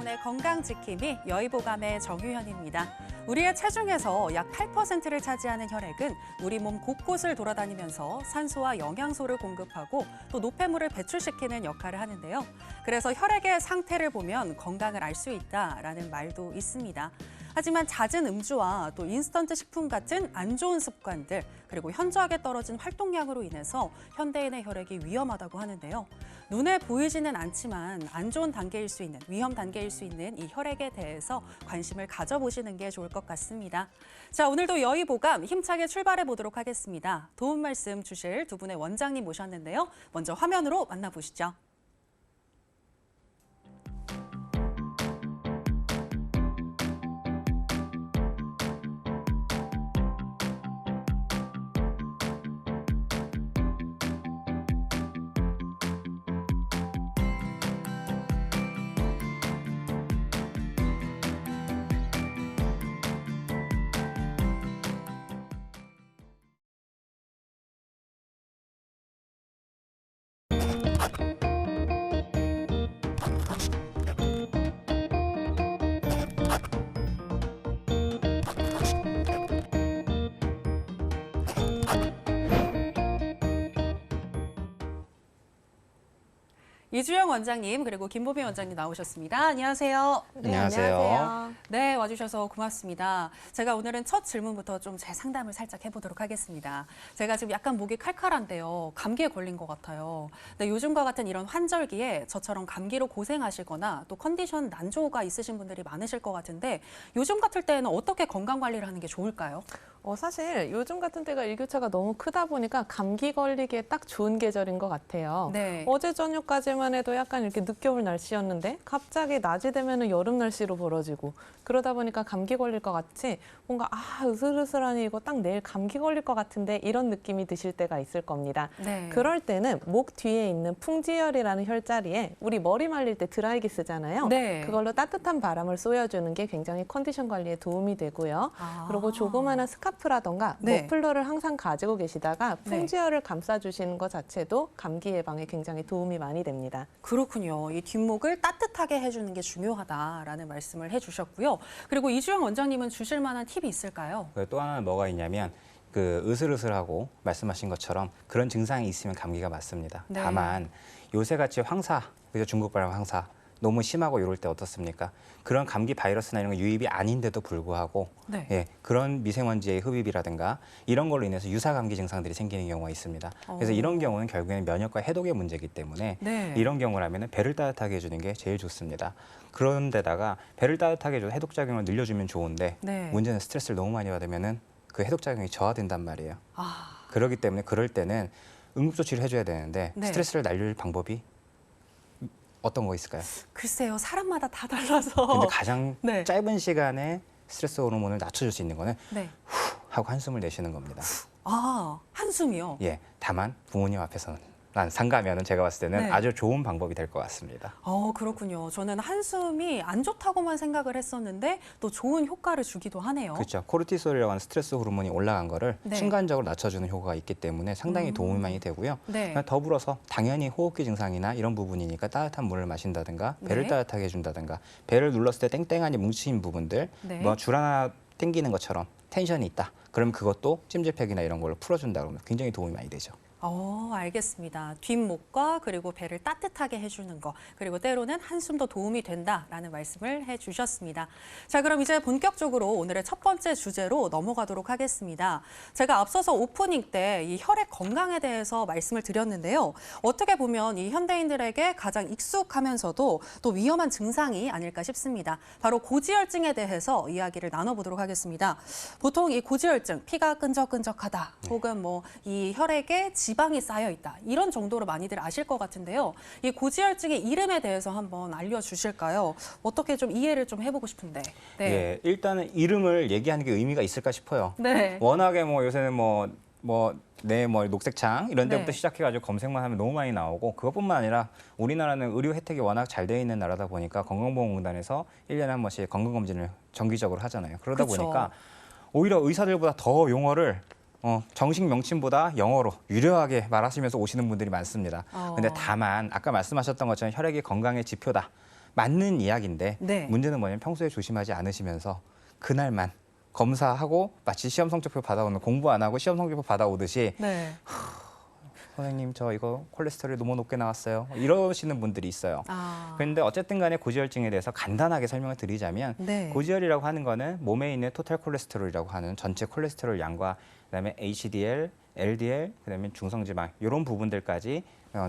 여러분의 건강 지킴이 여의보감의 정유현입니다. 우리의 체중에서 약 8%를 차지하는 혈액은 우리 몸 곳곳을 돌아다니면서 산소와 영양소를 공급하고 또 노폐물을 배출시키는 역할을 하는데요. 그래서 혈액의 상태를 보면 건강을 알 수 있다라는 말도 있습니다. 하지만 잦은 음주와 또 인스턴트 식품 같은 안 좋은 습관들, 그리고 현저하게 떨어진 활동량으로 인해서 현대인의 혈액이 위험하다고 하는데요. 눈에 보이지는 않지만 안 좋은 단계일 수 있는, 위험 단계일 수 있는 이 혈액에 대해서 관심을 가져보시는 게 좋을 것 같습니다. 자, 오늘도 여의보감 힘차게 출발해 보도록 하겠습니다. 도움 말씀 주실 두 분의 원장님 모셨는데요. 먼저 화면으로 만나보시죠. 이주영 원장님 그리고 김보미 원장님 나오셨습니다. 안녕하세요. 네, 안녕하세요. 네, 와주셔서 고맙습니다. 제가 오늘은 첫 질문부터 좀 제 상담을 살짝 해보도록 하겠습니다. 제가 지금 약간 목이 칼칼한데요. 감기에 걸린 것 같아요. 근데 요즘과 같은 이런 환절기에 저처럼 감기로 고생하시거나 또 컨디션 난조가 있으신 분들이 많으실 것 같은데 요즘 같을 때는 어떻게 건강 관리를 하는 게 좋을까요? 사실 요즘 같은 때가 일교차가 너무 크다 보니까 감기 걸리기에 딱 좋은 계절인 것 같아요. 네. 어제 저녁까지만 해도 약간 이렇게 늦겨울 날씨였는데 갑자기 낮이 되면은 여름 날씨로 벌어지고 그러다 보니까 감기 걸릴 것 같이 뭔가 으슬으슬하니 이거 딱 내일 감기 걸릴 것 같은데 이런 느낌이 드실 때가 있을 겁니다. 네. 그럴 때는 목 뒤에 있는 풍지혈이라는 혈자리에 우리 머리 말릴 때 드라이기 쓰잖아요. 네. 그걸로 따뜻한 바람을 쏘여주는 게 굉장히 컨디션 관리에 도움이 되고요. 그리고 조그마한 스카프라던가 네. 머플러를 항상 가지고 계시다가 네. 풍지혈을 감싸주시는 것 자체도 감기 예방에 굉장히 도움이 많이 됩니다. 그렇군요. 이 뒷목을 따뜻하게 해주는 게 중요하다라는 말씀을 해주셨고요. 그리고 이주영 원장님은 주실 만한 팁이 있을까요? 또 하나는 뭐가 있냐면 그 으슬으슬하고 말씀하신 것처럼 그런 증상이 있으면 감기가 맞습니다. 네. 다만 요새같이 황사, 그죠? 중국발암 황사 너무 심하고 이럴 때 어떻습니까? 그런 감기 바이러스나 이런 거 유입이 아닌데도 불구하고 네. 예, 그런 미세먼지의 흡입이라든가 이런 걸로 인해서 유사 감기 증상들이 생기는 경우가 있습니다. 그래서 이런 경우는 결국에는 면역과 해독의 문제이기 때문에 네. 이런 경우라면 배를 따뜻하게 해주는 게 제일 좋습니다. 그런데다가 배를 따뜻하게 해줘서 해독작용을 늘려주면 좋은데 네. 문제는 스트레스를 너무 많이 받으면은 그 해독작용이 저하된단 말이에요. 아, 그렇기 때문에 그럴 때는 응급조치를 해줘야 되는데 네. 스트레스를 날릴 방법이 어떤 거 있을까요? 글쎄요. 사람마다 다 달라서. 근데 가장 네. 짧은 시간에 스트레스 호르몬을 낮춰줄 수 있는 거는 네. 후 하고 한숨을 내쉬는 겁니다. 아, 한숨이요? 예, 다만 부모님 앞에서는 상가면은 제가 봤을 때는 네. 아주 좋은 방법이 될 것 같습니다. 그렇군요. 저는 한숨이 안 좋다고만 생각을 했었는데 또 좋은 효과를 주기도 하네요. 그렇죠. 코르티솔이라고 하는 스트레스 호르몬이 올라간 거를 네. 순간적으로 낮춰주는 효과가 있기 때문에 상당히 도움이 많이 되고요. 네. 더불어서 당연히 호흡기 증상이나 이런 부분이니까 따뜻한 물을 마신다든가 배를 네. 따뜻하게 해준다든가 배를 눌렀을 때 땡땡하니 뭉친 부분들 네. 뭐 줄 하나 땡기는 것처럼 텐션이 있다. 그럼 그것도 찜질팩이나 이런 걸로 풀어준다 그러면 굉장히 도움이 많이 되죠. 알겠습니다. 뒷목과 그리고 배를 따뜻하게 해주는 거, 그리고 때로는 한숨도 도움이 된다라는 말씀을 해주셨습니다. 자, 그럼 이제 본격적으로 오늘의 첫 번째 주제로 넘어가도록 하겠습니다. 제가 앞서서 오프닝 때 이 혈액 건강에 대해서 말씀을 드렸는데요. 어떻게 보면 이 현대인들에게 가장 익숙하면서도 또 위험한 증상이 아닐까 싶습니다. 바로 고지혈증에 대해서 이야기를 나눠보도록 하겠습니다. 보통 이 고지혈증, 피가 끈적끈적하다, 혹은 뭐 이 혈액에 지방이 쌓여 있다. 이런 정도로 많이들 아실 것 같은데요. 이 고지혈증의 이름에 대해서 한번 알려주실까요? 어떻게 좀 이해를 좀 해보고 싶은데. 네. 예, 일단은 이름을 얘기하는 게 의미가 있을까 싶어요. 네. 워낙에 뭐 요새는 뭐 녹색창 이런 데부터 네. 시작해가지고 검색만 하면 너무 많이 나오고 그것뿐만 아니라 우리나라는 의료 혜택이 워낙 잘 돼 있는 나라다 보니까 건강보험공단에서 1년에 한 번씩 건강검진을 정기적으로 하잖아요. 그러다 그렇죠. 보니까 오히려 의사들보다 더 용어를 정식 명칭보다 영어로 유려하게 말하시면서 오시는 분들이 많습니다. 근데 다만 아까 말씀하셨던 것처럼 혈액이 건강의 지표다. 맞는 이야기인데 네. 문제는 뭐냐면 평소에 조심하지 않으시면서 그날만 검사하고 마치 시험 성적표 받아오는 공부 안 하고 시험 성적표 받아오듯이 네. 선생님 저 이거 콜레스테롤이 너무 높게 나왔어요. 이러시는 분들이 있어요. 아. 그런데 어쨌든 간에 고지혈증에 대해서 간단하게 설명을 드리자면 네. 고지혈이라고 하는 거는 몸에 있는 토탈 콜레스테롤이라고 하는 전체 콜레스테롤 양과 그다음에 HDL, LDL, 그다음에 중성지방 이런 부분들까지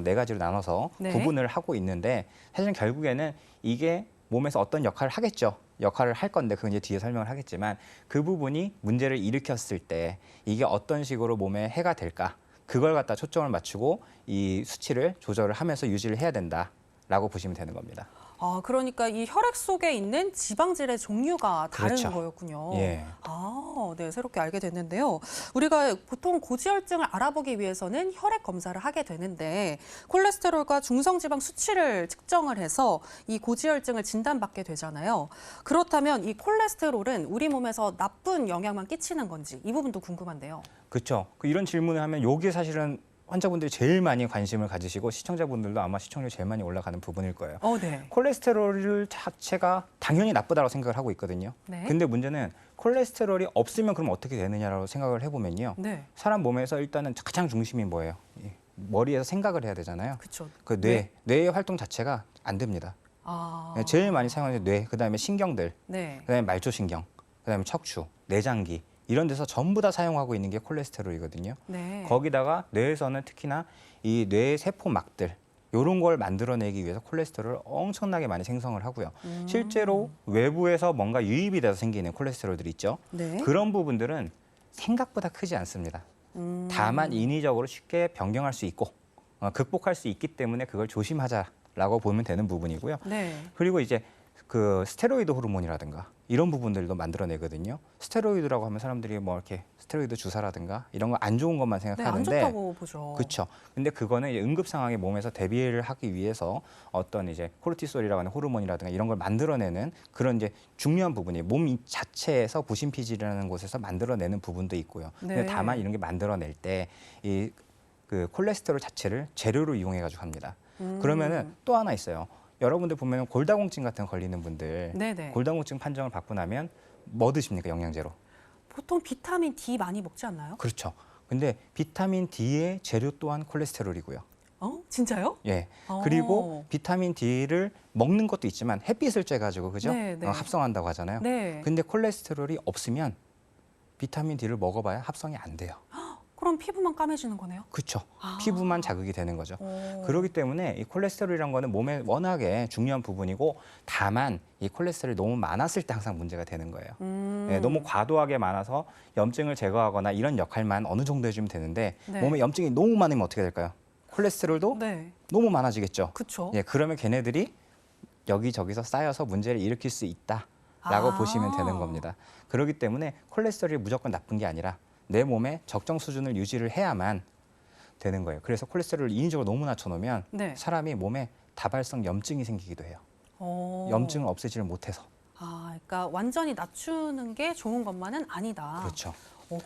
네 가지로 나눠서 네. 구분을 하고 있는데 사실은 결국에는 이게 몸에서 어떤 역할을 하겠죠. 역할을 할 건데 그건 이제 뒤에 설명을 하겠지만 그 부분이 문제를 일으켰을 때 이게 어떤 식으로 몸에 해가 될까? 그걸 갖다 초점을 맞추고 이 수치를 조절을 하면서 유지를 해야 된다라고 보시면 되는 겁니다. 아, 그러니까 이 혈액 속에 있는 지방질의 종류가 다른 그렇죠. 거였군요. 예. 아, 네, 새롭게 알게 됐는데요. 우리가 보통 고지혈증을 알아보기 위해서는 혈액 검사를 하게 되는데 콜레스테롤과 중성지방 수치를 측정을 해서 이 고지혈증을 진단받게 되잖아요. 그렇다면 이 콜레스테롤은 우리 몸에서 나쁜 영향만 끼치는 건지 이 부분도 궁금한데요. 그렇죠. 이런 질문을 하면 이게 사실은 환자분들이 제일 많이 관심을 가지시고 시청자분들도 아마 시청률이 제일 많이 올라가는 부분일 거예요. 네. 콜레스테롤 자체가 당연히 나쁘다고 생각을 하고 있거든요. 네. 근데 문제는 콜레스테롤이 없으면 그럼 어떻게 되느냐라고 생각을 해보면요. 네. 사람 몸에서 일단은 가장 중심이 뭐예요? 머리에서 생각을 해야 되잖아요. 그렇죠. 그 뇌의 활동 자체가 안 됩니다. 아. 제일 많이 사용하는 뇌, 그다음에 신경들, 네. 그다음에 말초신경, 그다음에 척추, 내장기 이런 데서 전부 다 사용하고 있는 게 콜레스테롤이거든요. 네. 거기다가 뇌에서는 특히나 이 뇌 세포막들 이런 걸 만들어내기 위해서 콜레스테롤을 엄청나게 많이 생성을 하고요. 실제로 외부에서 뭔가 유입이 돼서 생기는 콜레스테롤들이 있죠. 네. 그런 부분들은 생각보다 크지 않습니다. 다만 인위적으로 쉽게 변경할 수 있고 극복할 수 있기 때문에 그걸 조심하자라고 보면 되는 부분이고요. 네. 그리고 이제 그 스테로이드 호르몬이라든가 이런 부분들도 만들어내거든요. 스테로이드라고 하면 사람들이 뭐 이렇게 스테로이드 주사라든가 이런 거 안 좋은 것만 네, 안 생각하는데 좋다고 보죠. 그렇죠. 근데 그거는 이제 응급 상황에 몸에서 대비를 하기 위해서 어떤 이제 코르티솔이라고 하는 호르몬이라든가 이런 걸 만들어내는 그런 이제 중요한 부분이 몸 자체에서 부신피질이라는 곳에서 만들어내는 부분도 있고요. 네. 근데 다만 이런 게 만들어낼 때 이 그 콜레스테롤 자체를 재료로 이용해 가지고 합니다. 그러면은 또 하나 있어요. 여러분들 보면 골다공증 같은 거 걸리는 분들 네네. 골다공증 판정을 받고 나면 뭐 드십니까? 영양제로. 보통 비타민 D 많이 먹지 않나요? 그렇죠. 근데 비타민 D의 재료 또한 콜레스테롤이고요. 진짜요? 예. 그리고 비타민 D를 먹는 것도 있지만 햇빛을 쬐 가지고 그죠? 네, 네. 합성한다고 하잖아요. 네. 근데 콜레스테롤이 없으면 비타민 D를 먹어봐야 합성이 안 돼요. 그럼 피부만 까매지는 거네요? 그렇죠. 아. 피부만 자극이 되는 거죠. 오. 그렇기 때문에 이 콜레스테롤이란 거는 몸에 워낙에 중요한 부분이고 다만 이 콜레스테롤이 너무 많았을 때 항상 문제가 되는 거예요. 예, 너무 과도하게 많아서 염증을 제거하거나 이런 역할만 어느 정도 해주면 되는데 네. 몸에 염증이 너무 많으면 어떻게 될까요? 콜레스테롤도 네. 너무 많아지겠죠. 그렇죠. 예, 그러면 걔네들이 여기저기서 쌓여서 문제를 일으킬 수 있다라고 아. 보시면 되는 겁니다. 그렇기 때문에 콜레스테롤이 무조건 나쁜 게 아니라 내 몸에 적정 수준을 유지를 해야만 되는 거예요. 그래서 콜레스테롤을 인위적으로 너무 낮춰놓으면 네. 사람이 몸에 다발성 염증이 생기기도 해요. 염증을 없애지를 못해서. 아, 그러니까 완전히 낮추는 게 좋은 것만은 아니다. 그렇죠.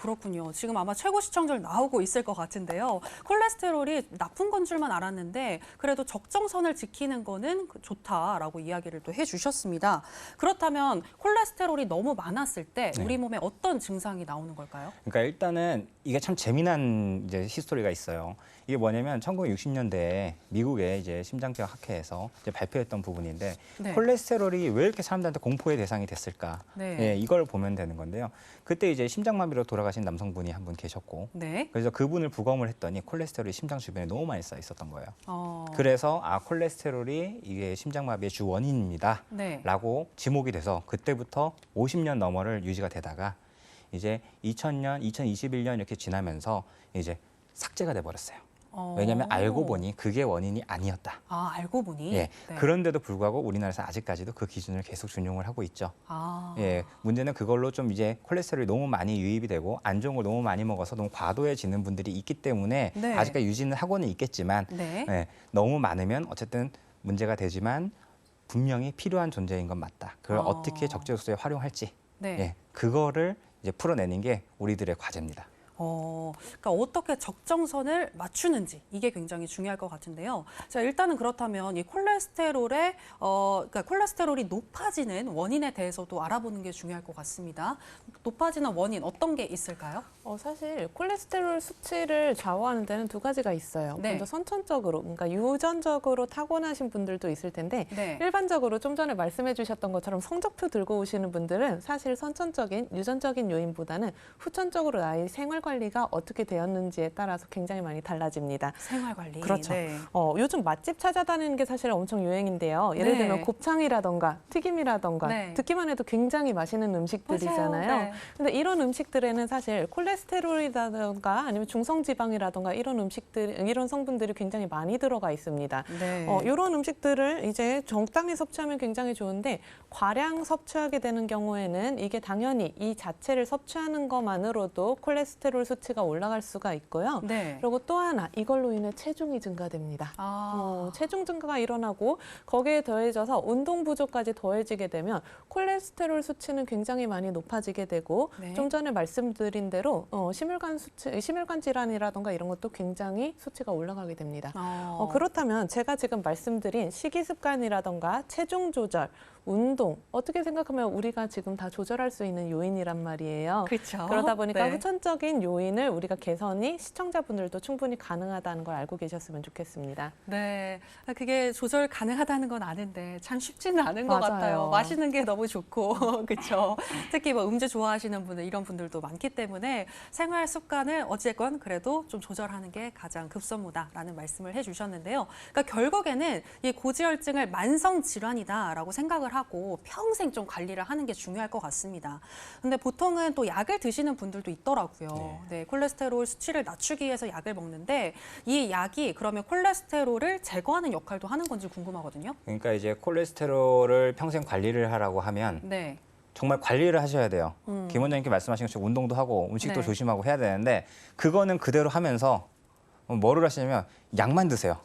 그렇군요. 지금 아마 최고 시청률 나오고 있을 것 같은데요. 콜레스테롤이 나쁜 건 줄만 알았는데 그래도 적정선을 지키는 거는 좋다라고 이야기를 또 해주셨습니다. 그렇다면 콜레스테롤이 너무 많았을 때 네. 우리 몸에 어떤 증상이 나오는 걸까요? 그러니까 일단은 이게 참 재미난 이제 히스토리가 있어요. 이게 뭐냐면 1960년대에 미국의 이제 심장병 학회에서 이제 발표했던 부분인데 네. 콜레스테롤이 왜 이렇게 사람들한테 공포의 대상이 됐을까? 네. 예, 이걸 보면 되는 건데요. 그때 이제 심장마비로 돌아가신 남성분이 한 분 계셨고 네. 그래서 그분을 부검을 했더니 콜레스테롤이 심장 주변에 너무 많이 쌓여 있었던 거예요. 어, 그래서 콜레스테롤이 이게 심장마비의 주 원인입니다. 네. 라고 지목이 돼서 그때부터 50년 너머를 유지가 되다가 이제 2000년, 2021년 이렇게 지나면서 이제 삭제가 돼 버렸어요. 왜냐하면 알고 보니 그게 원인이 아니었다. 아, 알고 보니. 예. 네. 그런데도 불구하고 우리나라에서 아직까지도 그 기준을 계속 준용을 하고 있죠. 아. 예. 문제는 그걸로 좀 이제 콜레스테롤이 너무 많이 유입이 되고 안 좋은 걸 너무 많이 먹어서 너무 과도해지는 분들이 있기 때문에 네. 아직까지 유지는 하고는 있겠지만 네. 예, 너무 많으면 어쨌든 문제가 되지만 분명히 필요한 존재인 건 맞다. 그걸 어떻게 적재적소에 활용할지 네. 예, 그거를 이제 풀어내는 게 우리들의 과제입니다. 그러니까 어떻게 적정선을 맞추는지 이게 굉장히 중요할 것 같은데요. 자, 일단은 그렇다면 이 그러니까 콜레스테롤이 높아지는 원인에 대해서도 알아보는 게 중요할 것 같습니다. 높아지는 원인 어떤 게 있을까요? 사실 콜레스테롤 수치를 좌우하는 데는 두 가지가 있어요. 네. 먼저 선천적으로, 그러니까 유전적으로 타고나신 분들도 있을 텐데 네. 일반적으로 좀 전에 말씀해 주셨던 것처럼 성적표 들고 오시는 분들은 사실 선천적인, 유전적인 요인보다는 후천적으로 나의 생활 관리가 어떻게 되었는지에 따라서 굉장히 많이 달라집니다. 생활 관리. 그렇죠. 네. 요즘 맛집 찾아다니는 게 사실 엄청 유행인데요. 예를 네. 들면 곱창이라던가 튀김이라던가 네. 듣기만 해도 굉장히 맛있는 음식들이잖아요. 맞아요. 네. 근데 이런 음식들에는 사실 콜레스테롤이라던가 아니면 중성지방이라던가 이런 음식들, 이런 성분들이 굉장히 많이 들어가 있습니다. 네. 이런 음식들을 이제 적당히 섭취하면 굉장히 좋은데 과량 섭취하게 되는 경우에는 이게 당연히 이 자체를 섭취하는 것만으로도 콜레스테롤 수치가 올라갈 수가 있고요. 네. 그리고 또 하나 이걸로 인해 체중이 증가됩니다. 아. 체중 증가가 일어나고 거기에 더해져서 운동 부족까지 더해지게 되면 콜레스테롤 수치는 굉장히 많이 높아지게 되고 네. 좀 전에 말씀드린 대로 심혈관 질환이라던가 이런 것도 굉장히 수치가 올라가게 됩니다. 그렇다면 제가 지금 말씀드린 식이습관이라던가 체중 조절, 운동 어떻게 생각하면 우리가 지금 다 조절할 수 있는 요인이란 말이에요. 그렇죠. 그러다 보니까 네. 후천적인 요인을 우리가 개선이 시청자분들도 충분히 가능하다는 걸 알고 계셨으면 좋겠습니다. 네, 그게 조절 가능하다는 건 아는데 참 쉽지는 않은 것 맞아요. 같아요. 마시는 게 너무 좋고, 그렇죠. 특히 뭐 음주 좋아하시는 분들 이런 분들도 많기 때문에 생활 습관을 어찌됐건 그래도 좀 조절하는 게 가장 급선무다라는 말씀을 해주셨는데요. 그러니까 결국에는 이 고지혈증을 만성 질환이다라고 생각을 하고 평생 좀 관리를 하는 게 중요할 것 같습니다. 근데 보통은 또 약을 드시는 분들도 있더라고요. 네, 콜레스테롤 수치를 낮추기 위해서 약을 먹는데 이 약이 그러면 콜레스테롤을 제거하는 역할도 하는 건지 궁금하거든요. 그러니까 이제 콜레스테롤을 평생 관리를 하라고 하면 네. 정말 관리를 하셔야 돼요. 김 원장님께 말씀하신 것처럼 운동도 하고 음식도 네. 조심하고 해야 되는데 그거는 그대로 하면서 뭐를 하시냐면 약만 드세요.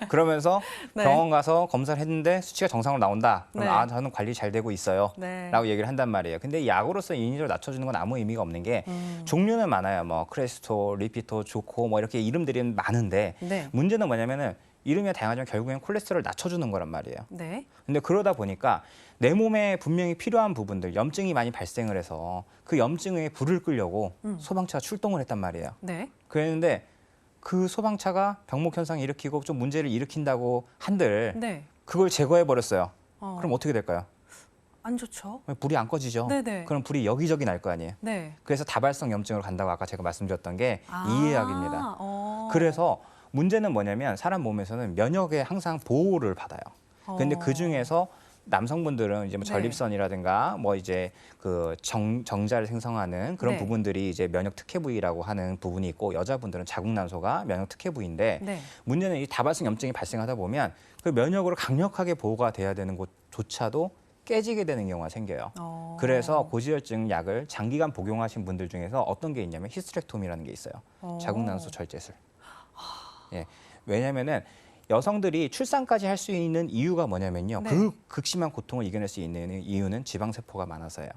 그러면서 네. 병원 가서 검사를 했는데 수치가 정상으로 나온다. 그럼 네. 저는 관리 잘 되고 있어요. 네. 라고 얘기를 한단 말이에요. 근데 이 약으로서 인위적으로 낮춰주는 건 아무 의미가 없는 게 종류는 많아요. 뭐 크레스토, 리피토, 조코 뭐 이렇게 이름들이 많은데 네. 문제는 뭐냐면은 이름이 다양하지만 결국엔 콜레스테롤을 낮춰주는 거란 말이에요. 네. 근데 그러다 보니까 내 몸에 분명히 필요한 부분들, 염증이 많이 발생을 해서 그 염증에 불을 끄려고 소방차가 출동을 했단 말이에요. 네. 그랬는데 그 소방차가 병목 현상을 일으키고 좀 문제를 일으킨다고 한들 네. 그걸 제거해 버렸어요. 어, 그럼 어떻게 될까요? 안 좋죠. 불이 안 꺼지죠. 네네. 그럼 불이 여기저기 날 거 아니에요. 네. 그래서 다발성 염증으로 간다고 아까 제가 말씀드렸던 게 이 약입니다. 어. 그래서 문제는 뭐냐면 사람 몸에서는 면역에 항상 보호를 받아요. 근데 그 중에서 남성분들은 이제 뭐 네. 전립선이라든가 뭐 이제 그 정자를 생성하는 그런 네. 부분들이 이제 면역 특혜 부위라고 하는 부분이 있고 여자분들은 자궁난소가 면역 특혜 부위인데 네. 문제는 이 다발성 염증이 발생하다 보면 그 면역으로 강력하게 보호가 돼야 되는 곳조차도 깨지게 되는 경우가 생겨요. 그래서 고지혈증 약을 장기간 복용하신 분들 중에서 어떤 게 있냐면 히스테렉토미라는 게 있어요. 자궁난소 절제술. 예. 왜냐면은 여성들이 출산까지 할 수 있는 이유가 뭐냐면요. 네. 그 극심한 고통을 이겨낼 수 있는 이유는 지방세포가 많아서예요.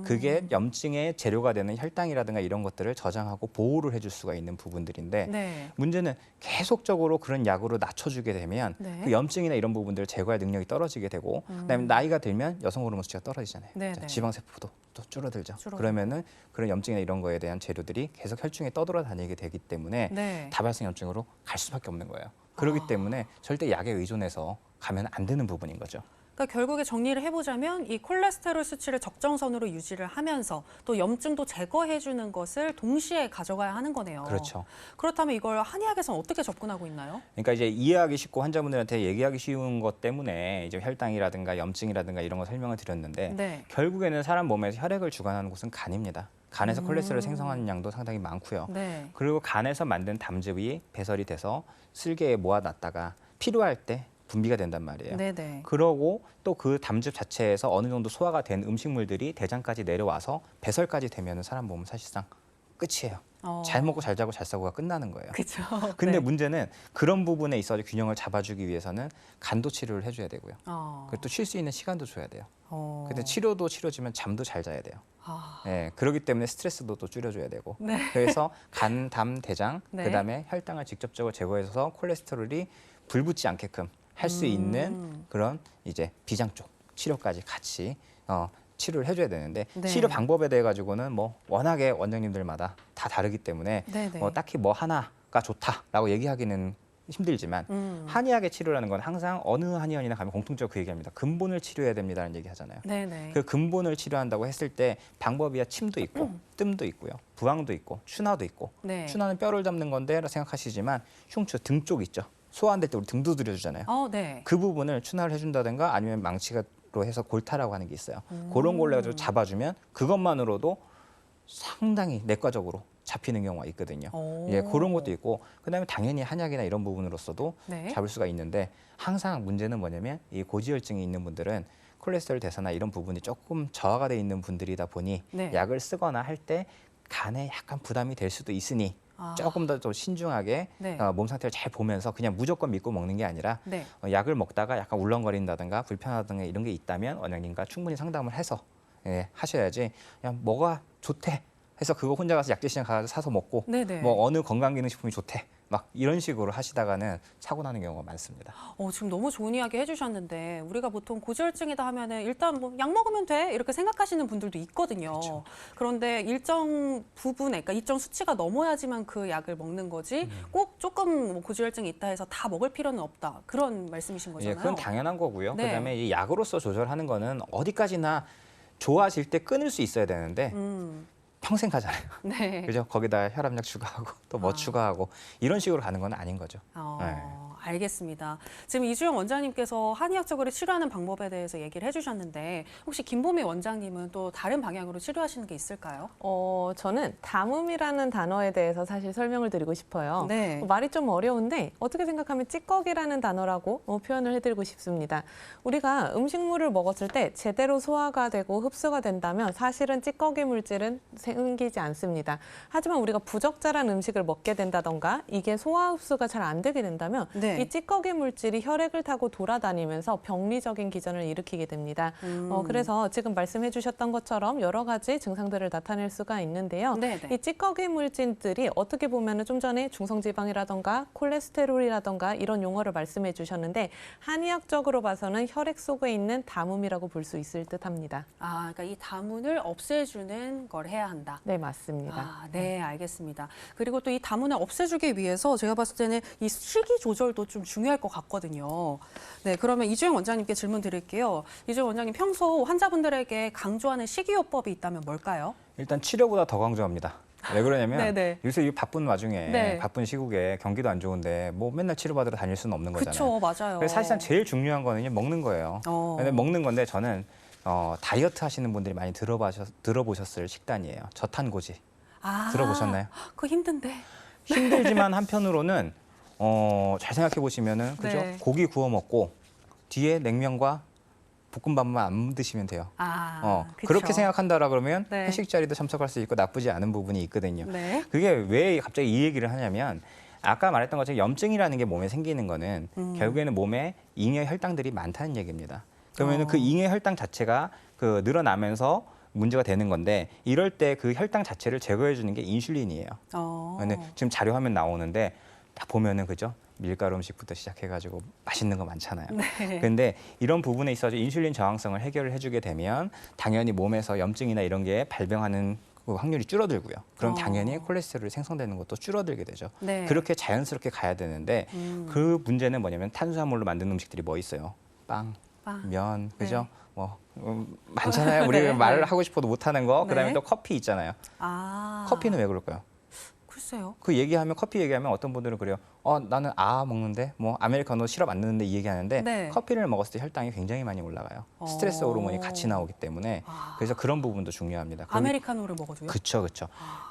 그게 염증의 재료가 되는 혈당이라든가 이런 것들을 저장하고 보호를 해줄 수가 있는 부분들인데 네. 문제는 계속적으로 그런 약으로 낮춰주게 되면 네. 그 염증이나 이런 부분들을 제거할 능력이 떨어지게 되고 그다음에 나이가 들면 여성 호르몬 수치가 떨어지잖아요. 네, 자, 네. 지방세포도 또 줄어들죠. 줄어들고. 그러면은 그런 염증이나 이런 거에 대한 재료들이 계속 혈중에 떠돌아다니게 되기 때문에 네. 다발성 염증으로 갈 수밖에 없는 거예요. 그렇기 때문에 절대 약에 의존해서 가면 안 되는 부분인 거죠. 그러니까 결국에 정리를 해보자면 이 콜레스테롤 수치를 적정선으로 유지를 하면서 또 염증도 제거해주는 것을 동시에 가져가야 하는 거네요. 그렇죠. 그렇다면 이걸 한의학에서는 어떻게 접근하고 있나요? 그러니까 이제 이해하기 쉽고 환자분들한테 얘기하기 쉬운 것 때문에 이제 혈당이라든가 염증이라든가 이런 거 설명을 드렸는데 네. 결국에는 사람 몸에서 혈액을 주관하는 곳은 간입니다. 간에서 콜레스테롤 생성하는 양도 상당히 많고요. 네. 그리고 간에서 만든 담즙이 배설이 돼서 쓸개에 모아놨다가 필요할 때 분비가 된단 말이에요. 네네. 그러고 또 그 담즙 자체에서 어느 정도 소화가 된 음식물들이 대장까지 내려와서 배설까지 되면 사람 몸은 사실상 끝이에요. 잘 먹고 잘 자고 잘 싸고가 끝나는 거예요. 그렇죠. 근데 문제는 그런 부분에 있어서 균형을 잡아주기 위해서는 간도 치료를 해줘야 되고요. 그리고 또 쉴 수 있는 시간도 줘야 돼요. 근데 치료도 치료지만 잠도 잘 자야 돼요. 네, 그렇기 때문에 스트레스도 또 줄여줘야 되고. 네. 그래서 간, 담, 대장, 네. 그다음에 혈당을 직접적으로 제거해서 콜레스테롤이 불붙지 않게끔 할 수 있는 그런 이제 비장 쪽 치료까지 같이 치료를 해줘야 되는데 네. 치료 방법에 대해 가지고는 뭐 워낙에 원장님들마다 다 다르기 때문에 네네. 딱히 뭐 하나가 좋다라고 얘기하기는 힘들지만 한의학의 치료라는 건 항상 어느 한의원이나 가면 공통적으로 그 얘기합니다. 근본을 치료해야 됩니다라는 얘기 하잖아요. 네네. 그 근본을 치료한다고 했을 때 방법이야 침도 있고 뜸도 있고요. 부항도 있고 추나도 있고 네. 추나는 뼈를 잡는 건데 생각하시지만 흉추 등 쪽 있죠. 소화 안 될 때 우리 등 두드려주잖아요. 네. 그 부분을 추나를 해준다든가 아니면 망치로 해서 골타라고 하는 게 있어요. 그런 걸로 해가지고 잡아주면 그것만으로도 상당히 내과적으로 잡히는 경우가 있거든요. 예, 그런 것도 있고 그다음에 당연히 한약이나 이런 부분으로서도 네. 잡을 수가 있는데 항상 문제는 뭐냐면 이 고지혈증이 있는 분들은 콜레스테롤 대사나 이런 부분이 조금 저하가 돼 있는 분들이다 보니 네. 약을 쓰거나 할 때 간에 약간 부담이 될 수도 있으니 조금 더 좀 신중하게 네. 몸 상태를 잘 보면서 그냥 무조건 믿고 먹는 게 아니라 네. 약을 먹다가 약간 울렁거린다든가 불편하다든가 이런 게 있다면 원장님과 충분히 상담을 해서 하셔야지 그냥 뭐가 좋대 해서 그거 혼자 가서 약재시장 가서 사서 먹고 네네. 뭐 어느 건강기능식품이 좋대 막 이런 식으로 하시다가는 사고 나는 경우가 많습니다. 지금 너무 좋은 이야기 해주셨는데 우리가 보통 고지혈증이다 하면은 일단 뭐 약 먹으면 돼 이렇게 생각하시는 분들도 있거든요. 그렇죠. 그런데 일정 부분에, 그러니까 일정 수치가 넘어야지만 그 약을 먹는 거지 꼭 조금 뭐 고지혈증이 있다 해서 다 먹을 필요는 없다 그런 말씀이신 거잖아요. 예, 그건 당연한 거고요. 네. 그다음에 이 약으로서 조절하는 거는 어디까지나 좋아질 때 끊을 수 있어야 되는데 평생 가잖아요. 네. 그죠? 거기다 혈압약 추가하고 또 뭐 추가하고 이런 식으로 가는 건 아닌 거죠. 네. 알겠습니다. 지금 이주영 원장님께서 한의학적으로 치료하는 방법에 대해서 얘기를 해주셨는데 혹시 김보미 원장님은 또 다른 방향으로 치료하시는 게 있을까요? 저는 담음이라는 단어에 대해서 사실 설명을 드리고 싶어요. 네. 말이 좀 어려운데 어떻게 생각하면 찌꺼기라는 단어라고 표현을 해드리고 싶습니다. 우리가 음식물을 먹었을 때 제대로 소화가 되고 흡수가 된다면 사실은 찌꺼기 물질은 생기지 않습니다. 하지만 우리가 부적절한 음식을 먹게 된다던가 이게 소화 흡수가 잘 안 되게 된다면 네. 이 찌꺼기 물질이 혈액을 타고 돌아다니면서 병리적인 기전을 일으키게 됩니다. 그래서 지금 말씀해 주셨던 것처럼 여러 가지 증상들을 나타낼 수가 있는데요. 네네. 이 찌꺼기 물질들이 어떻게 보면 좀 전에 중성지방이라던가 콜레스테롤이라던가 이런 용어를 말씀해 주셨는데 한의학적으로 봐서는 혈액 속에 있는 담음이라고 볼 수 있을 듯합니다. 그러니까 이 다문을 없애주는 걸 해야 한다. 네, 맞습니다. 네, 알겠습니다. 그리고 또 이 다문을 없애주기 위해서 제가 봤을 때는 이 식이 조절도 좀 중요할 것 같거든요. 네, 그러면 이주영 원장님께 질문 드릴게요. 이주영 원장님, 평소 환자분들에게 강조하는 식이요법이 있다면 뭘까요? 일단 치료보다 더 강조합니다. 왜 그러냐면 네네. 요새 이 바쁜 와중에 네. 바쁜 시국에 경기도 안 좋은데 뭐 맨날 치료받으러 다닐 수는 없는 거잖아요. 그렇죠, 맞아요. 그래서 사실상 제일 중요한 거는요 먹는 거예요. 근데 먹는 건데 저는 다이어트 하시는 분들이 많이 들어보셨을 식단이에요. 저탄고지. 들어보셨나요? 그거 힘든데. 힘들지만 한편으로는 잘 생각해 보시면은 그죠? 네. 고기 구워 먹고 뒤에 냉면과 볶음밥만 안 드시면 돼요. 그쵸. 그렇게 생각한다라 그러면 네. 회식 자리도 참석할 수 있고 나쁘지 않은 부분이 있거든요. 네. 그게 왜 갑자기 이 얘기를 하냐면 아까 말했던 것처럼 염증이라는 게 몸에 생기는 거는 결국에는 몸에 잉여 혈당들이 많다는 얘기입니다. 그러면 그 잉여 혈당 자체가 늘어나면서 문제가 되는 건데 이럴 때 그 혈당 자체를 제거해 주는 게 인슐린이에요. 근데 지금 자료 화면 나오는데 딱 보면은 그죠? 밀가루 음식부터 시작해가지고 맛있는 거 많잖아요. 네. 근데 이런 부분에 있어서 인슐린 저항성을 해결을 해주게 되면 당연히 몸에서 염증이나 이런 게 발병하는 그 확률이 줄어들고요. 그럼 당연히 콜레스테롤이 생성되는 것도 줄어들게 되죠. 네. 그렇게 자연스럽게 가야 되는데 그 문제는 뭐냐면 탄수화물로 만든 음식들이 뭐 있어요? 빵, 면, 그죠? 뭐 많잖아요. 우리 네. 말을 하고 싶어도 못하는 거. 그다음에 네. 또 커피 있잖아요. 커피는 왜 그럴까요? 글쎄요. 그 얘기하면 커피 얘기하면 어떤 분들은 그래요. 나는 먹는데 뭐 아메리카노 시럽 안 넣는데 이 얘기하는데 네. 커피를 먹었을 때 혈당이 굉장히 많이 올라가요. 스트레스 호르몬이 같이 나오기 때문에 그래서 그런 부분도 중요합니다. 아메리카노를 먹어줘요? 그렇죠.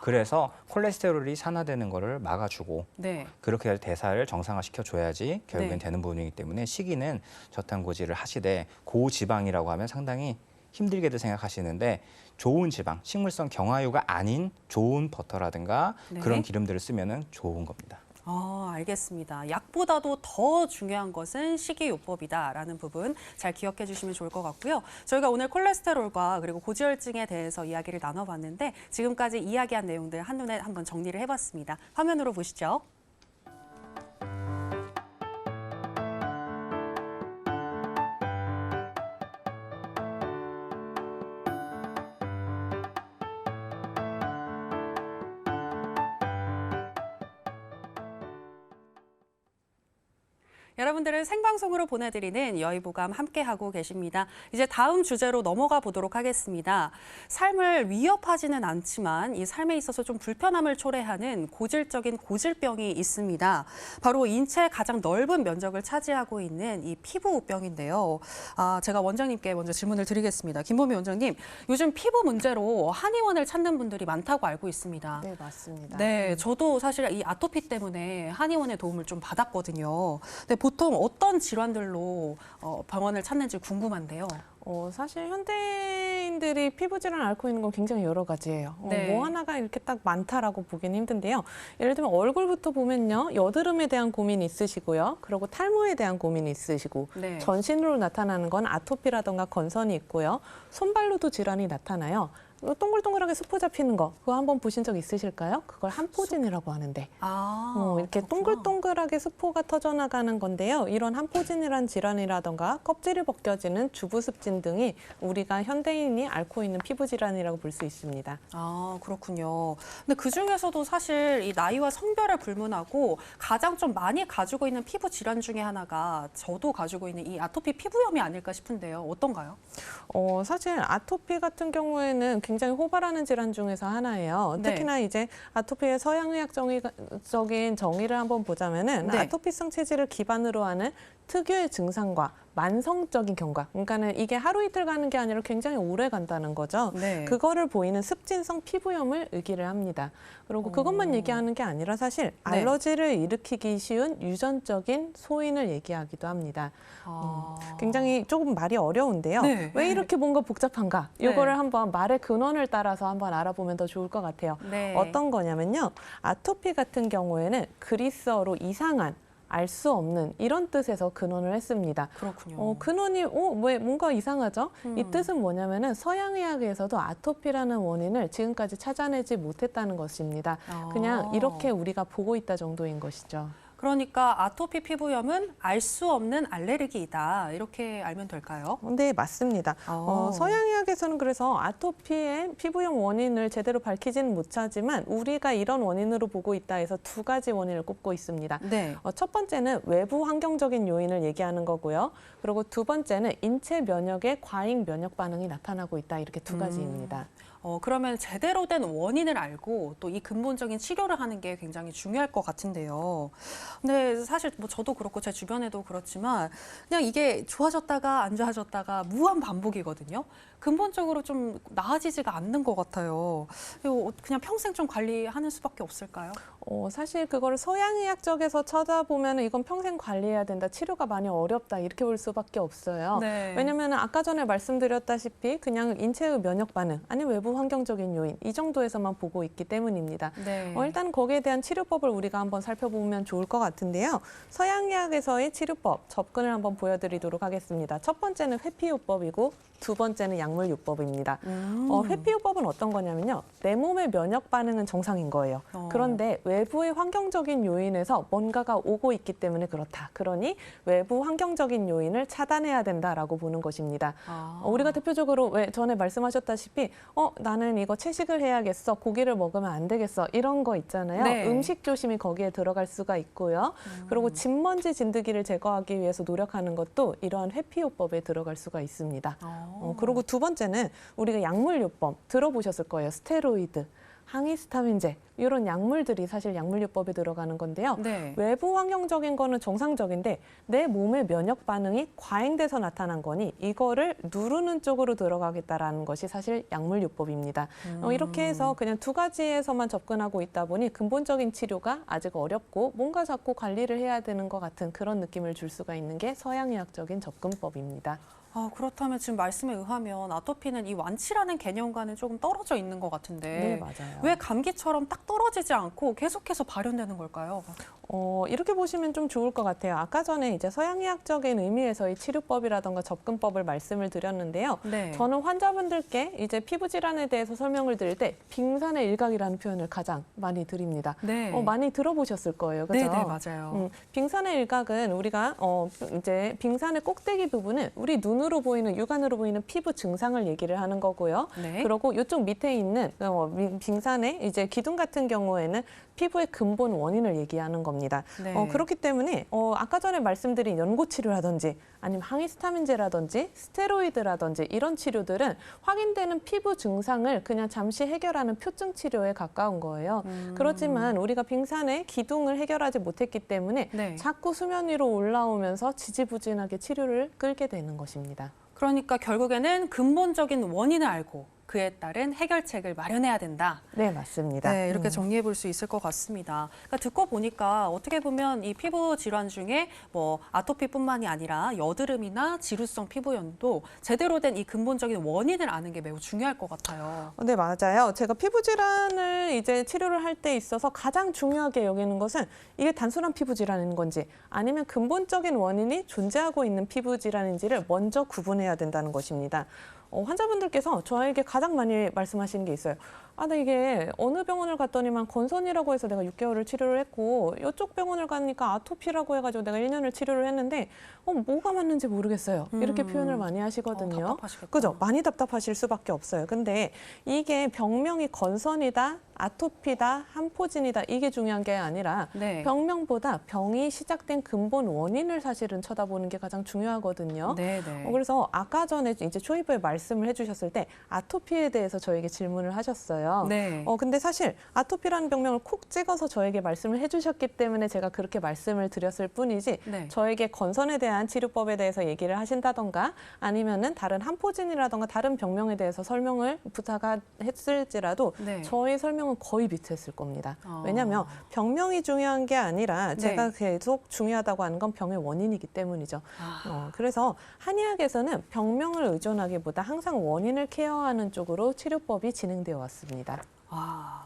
그래서 콜레스테롤이 산화되는 거를 막아주고 네. 그렇게 대사를 정상화시켜 줘야지 결국엔 네. 되는 부분이기 때문에 식이는 저탄고지를 하시되 고지방이라고 하면 상당히 힘들게도 생각하시는데 좋은 지방, 식물성 경화유가 아닌 좋은 버터라든가 네. 그런 기름들을 쓰면은 좋은 겁니다. 알겠습니다. 약보다도 더 중요한 것은 식이요법이다라는 부분 잘 기억해 주시면 좋을 것 같고요. 저희가 오늘 콜레스테롤과 그리고 고지혈증에 대해서 이야기를 나눠봤는데 지금까지 이야기한 내용들 한눈에 한번 정리를 해봤습니다. 화면으로 보시죠. 여러분들은 생방송으로 보내드리는 여의보감 함께하고 계십니다. 이제 다음 주제로 넘어가 보도록 하겠습니다. 삶을 위협하지는 않지만 이 삶에 있어서 좀 불편함을 초래하는 고질적인 고질병이 있습니다. 바로 인체의 가장 넓은 면적을 차지하고 있는 이 피부병인데요. 제가 원장님께 먼저 질문을 드리겠습니다. 김보미 원장님, 요즘 피부 문제로 한의원을 찾는 분들이 많다고 알고 있습니다. 네, 맞습니다. 네, 저도 사실 이 아토피 때문에 한의원의 도움을 좀 받았거든요. 근데 보통 어떤 질환들로 병원을 찾는지 궁금한데요. 사실 현대인들이 피부 질환을 앓고 있는 건 굉장히 여러 가지예요. 네. 뭐 하나가 이렇게 딱 많다라고 보기는 힘든데요. 예를 들면 얼굴부터 보면요. 여드름에 대한 고민이 있으시고요. 그리고 탈모에 대한 고민이 있으시고 네. 전신으로 나타나는 건 아토피라던가 건선이 있고요. 손발로도 질환이 나타나요. 동글동글하게 수포 잡히는 거 그거 한번 보신 적 있으실까요? 그걸 한포진이라고 하는데 이렇게 그렇구나. 동글동글하게 수포가 터져나가는 건데요. 이런 한포진이란 질환이라던가 껍질이 벗겨지는 주부습진 등이 우리가 현대인이 앓고 있는 피부 질환이라고 볼 수 있습니다. 그렇군요. 근데 그중에서도 사실 이 나이와 성별을 불문하고 가장 좀 많이 가지고 있는 피부 질환 중에 하나가 저도 가지고 있는 이 아토피 피부염이 아닐까 싶은데요. 어떤가요? 사실 아토피 같은 경우에는 굉장히 호발하는 질환 중에서 하나예요. 네. 특히나 이제 아토피의 서양의학적인 정의를 한번 보자면은 네. 아토피성 체질을 기반으로 하는 특유의 증상과 만성적인 경과. 그러니까는 이게 하루 이틀 가는 게 아니라 굉장히 오래 간다는 거죠. 네. 그거를 보이는 습진성 피부염을 의기를 합니다. 그리고 그것만 얘기하는 게 아니라 사실 네. 알러지를 일으키기 쉬운 유전적인 소인을 얘기하기도 합니다. 굉장히 조금 말이 어려운데요. 네. 왜 이렇게 뭔가 복잡한가? 네. 이거를 한번 말의 근원을 따라서 한번 알아보면 더 좋을 것 같아요. 네. 어떤 거냐면요. 아토피 같은 경우에는 그리스어로 이상한, 알 수 없는 이런 뜻에서 근원을 했습니다. 그렇군요. 근원이 왜 뭔가 이상하죠? 이 뜻은 뭐냐면은 서양의학에서도 아토피라는 원인을 지금까지 찾아내지 못했다는 것입니다. 그냥 이렇게 우리가 보고 있다 정도인 것이죠. 그러니까 아토피 피부염은 알 수 없는 알레르기이다. 이렇게 알면 될까요? 네, 맞습니다. 서양의학에서는 그래서 아토피의 피부염 원인을 제대로 밝히지는 못하지만 우리가 이런 원인으로 보고 있다 해서 두 가지 원인을 꼽고 있습니다. 네. 첫 번째는 외부 환경적인 요인을 얘기하는 거고요. 그리고 두 번째는 인체 면역의 과잉 면역 반응이 나타나고 있다. 이렇게 두 가지입니다. 그러면 제대로 된 원인을 알고 또 이 근본적인 치료를 하는 게 굉장히 중요할 것 같은데요. 근데 사실 뭐 저도 그렇고 제 주변에도 그렇지만 그냥 이게 좋아졌다가 안 좋아졌다가 무한 반복이거든요. 근본적으로 좀 나아지지가 않는 것 같아요. 이거 그냥 평생 좀 관리하는 수밖에 없을까요? 사실 그걸 서양의학 쪽에서 찾아보면 이건 평생 관리해야 된다, 치료가 많이 어렵다 이렇게 볼 수밖에 없어요. 네. 왜냐하면 아까 전에 말씀드렸다시피 그냥 인체의 면역 반응, 아니면 외부 환경적인 요인 이 정도에서만 보고 있기 때문입니다. 네. 일단 거기에 대한 치료법을 우리가 한번 살펴보면 좋을 것 같은데요. 서양의학에서의 치료법, 접근을 한번 보여드리도록 하겠습니다. 첫 번째는 회피요법이고 두 번째는 약물요법입니다. 회피요법은 어떤 거냐면요. 내 몸의 면역 반응은 정상인 거예요. 그런데 외부의 환경적인 요인에서 뭔가가 오고 있기 때문에 그렇다. 그러니 외부 환경적인 요인을 차단해야 된다라고 보는 것입니다. 우리가 대표적으로 왜 전에 말씀하셨다시피 나는 이거 채식을 해야겠어. 고기를 먹으면 안 되겠어. 이런 거 있잖아요. 네. 음식 조심이 거기에 들어갈 수가 있고요. 그리고 진먼지 진드기를 제거하기 위해서 노력하는 것도 이러한 회피요법에 들어갈 수가 있습니다. 그리고 두 번째는 우리가 약물요법 들어보셨을 거예요. 스테로이드, 항히스타민제 이런 약물들이 사실 약물요법에 들어가는 건데요. 네. 외부 환경적인 거는 정상적인데 내 몸의 면역 반응이 과잉돼서 나타난 거니 이거를 누르는 쪽으로 들어가겠다라는 것이 사실 약물요법입니다. 이렇게 해서 그냥 두 가지에서만 접근하고 있다 보니 근본적인 치료가 아직 어렵고 뭔가 자꾸 관리를 해야 되는 것 같은 그런 느낌을 줄 수가 있는 게 서양의학적인 접근법입니다. 그렇다면 지금 말씀에 의하면 아토피는 이 완치라는 개념과는 조금 떨어져 있는 것 같은데 네, 맞아요. 왜 감기처럼 딱 떨어지지 않고 계속해서 발현되는 걸까요? 이렇게 보시면 좀 좋을 것 같아요. 아까 전에 이제 서양의학적인 의미에서의 치료법이라던가 접근법을 말씀을 드렸는데요. 네. 저는 환자분들께 이제 피부 질환에 대해서 설명을 드릴 때 빙산의 일각이라는 표현을 가장 많이 드립니다. 네. 많이 들어보셨을 거예요. 그죠? 네, 네, 맞아요. 빙산의 일각은 우리가 이제 빙산의 꼭대기 부분은 우리 눈으로 보이는 육안으로 보이는 피부 증상을 얘기를 하는 거고요. 네. 그리고 이쪽 밑에 있는 빙산의 이제 기둥 같은 경우에는 피부의 근본 원인을 얘기하는 겁니다. 네. 그렇기 때문에 아까 전에 말씀드린 연고 치료라든지 아니면 항히스타민제라든지 스테로이드라든지 이런 치료들은 확인되는 피부 증상을 그냥 잠시 해결하는 표증 치료에 가까운 거예요. 그렇지만 우리가 빙산의 기둥을 해결하지 못했기 때문에 네. 자꾸 수면 위로 올라오면서 지지부진하게 치료를 끌게 되는 것입니다. 그러니까 결국에는 근본적인 원인을 알고 그에 따른 해결책을 마련해야 된다. 네, 맞습니다. 네, 이렇게 정리해 볼 수 있을 것 같습니다. 그러니까 듣고 보니까 어떻게 보면 이 피부 질환 중에 뭐 아토피뿐만이 아니라 여드름이나 지루성 피부염도 제대로 된 이 근본적인 원인을 아는 게 매우 중요할 것 같아요. 네, 맞아요. 제가 피부 질환을 이제 치료를 할 때 있어서 가장 중요하게 여기는 것은 이게 단순한 피부 질환인 건지 아니면 근본적인 원인이 존재하고 있는 피부 질환인지를 먼저 구분해야 된다는 것입니다. 환자분들께서 저에게 가장 많이 말씀하시는 게 있어요. 나 이게 어느 병원을 갔더니만 건선이라고 해서 내가 6개월을 치료를 했고 이쪽 병원을 가니까 아토피라고 해가지고 내가 1년을 치료를 했는데 뭐가 맞는지 모르겠어요. 이렇게 표현을 많이 하시거든요. 답답하시겠다. 그죠? 많이 답답하실 수밖에 없어요. 근데 이게 병명이 건선이다, 아토피다, 한포진이다 이게 중요한 게 아니라 네. 병명보다 병이 시작된 근본 원인을 사실은 쳐다보는 게 가장 중요하거든요. 네, 네. 그래서 아까 전에 이제 초입부에 말씀을 해주셨을 때 아토피에 대해서 저에게 질문을 하셨어요. 네. 근데 사실 아토피라는 병명을 콕 찍어서 저에게 말씀을 해주셨기 때문에 제가 그렇게 말씀을 드렸을 뿐이지 네. 저에게 건선에 대한 치료법에 대해서 얘기를 하신다던가 아니면은 다른 한포진이라던가 다른 병명에 대해서 설명을 부탁했을지라도 네. 저의 설명은 거의 비슷했을 겁니다. 왜냐하면 병명이 중요한 게 아니라 제가 계속 중요하다고 하는 건 병의 원인이기 때문이죠. 그래서 한의학에서는 병명을 의존하기보다 항상 원인을 케어하는 쪽으로 치료법이 진행되어 왔습니다.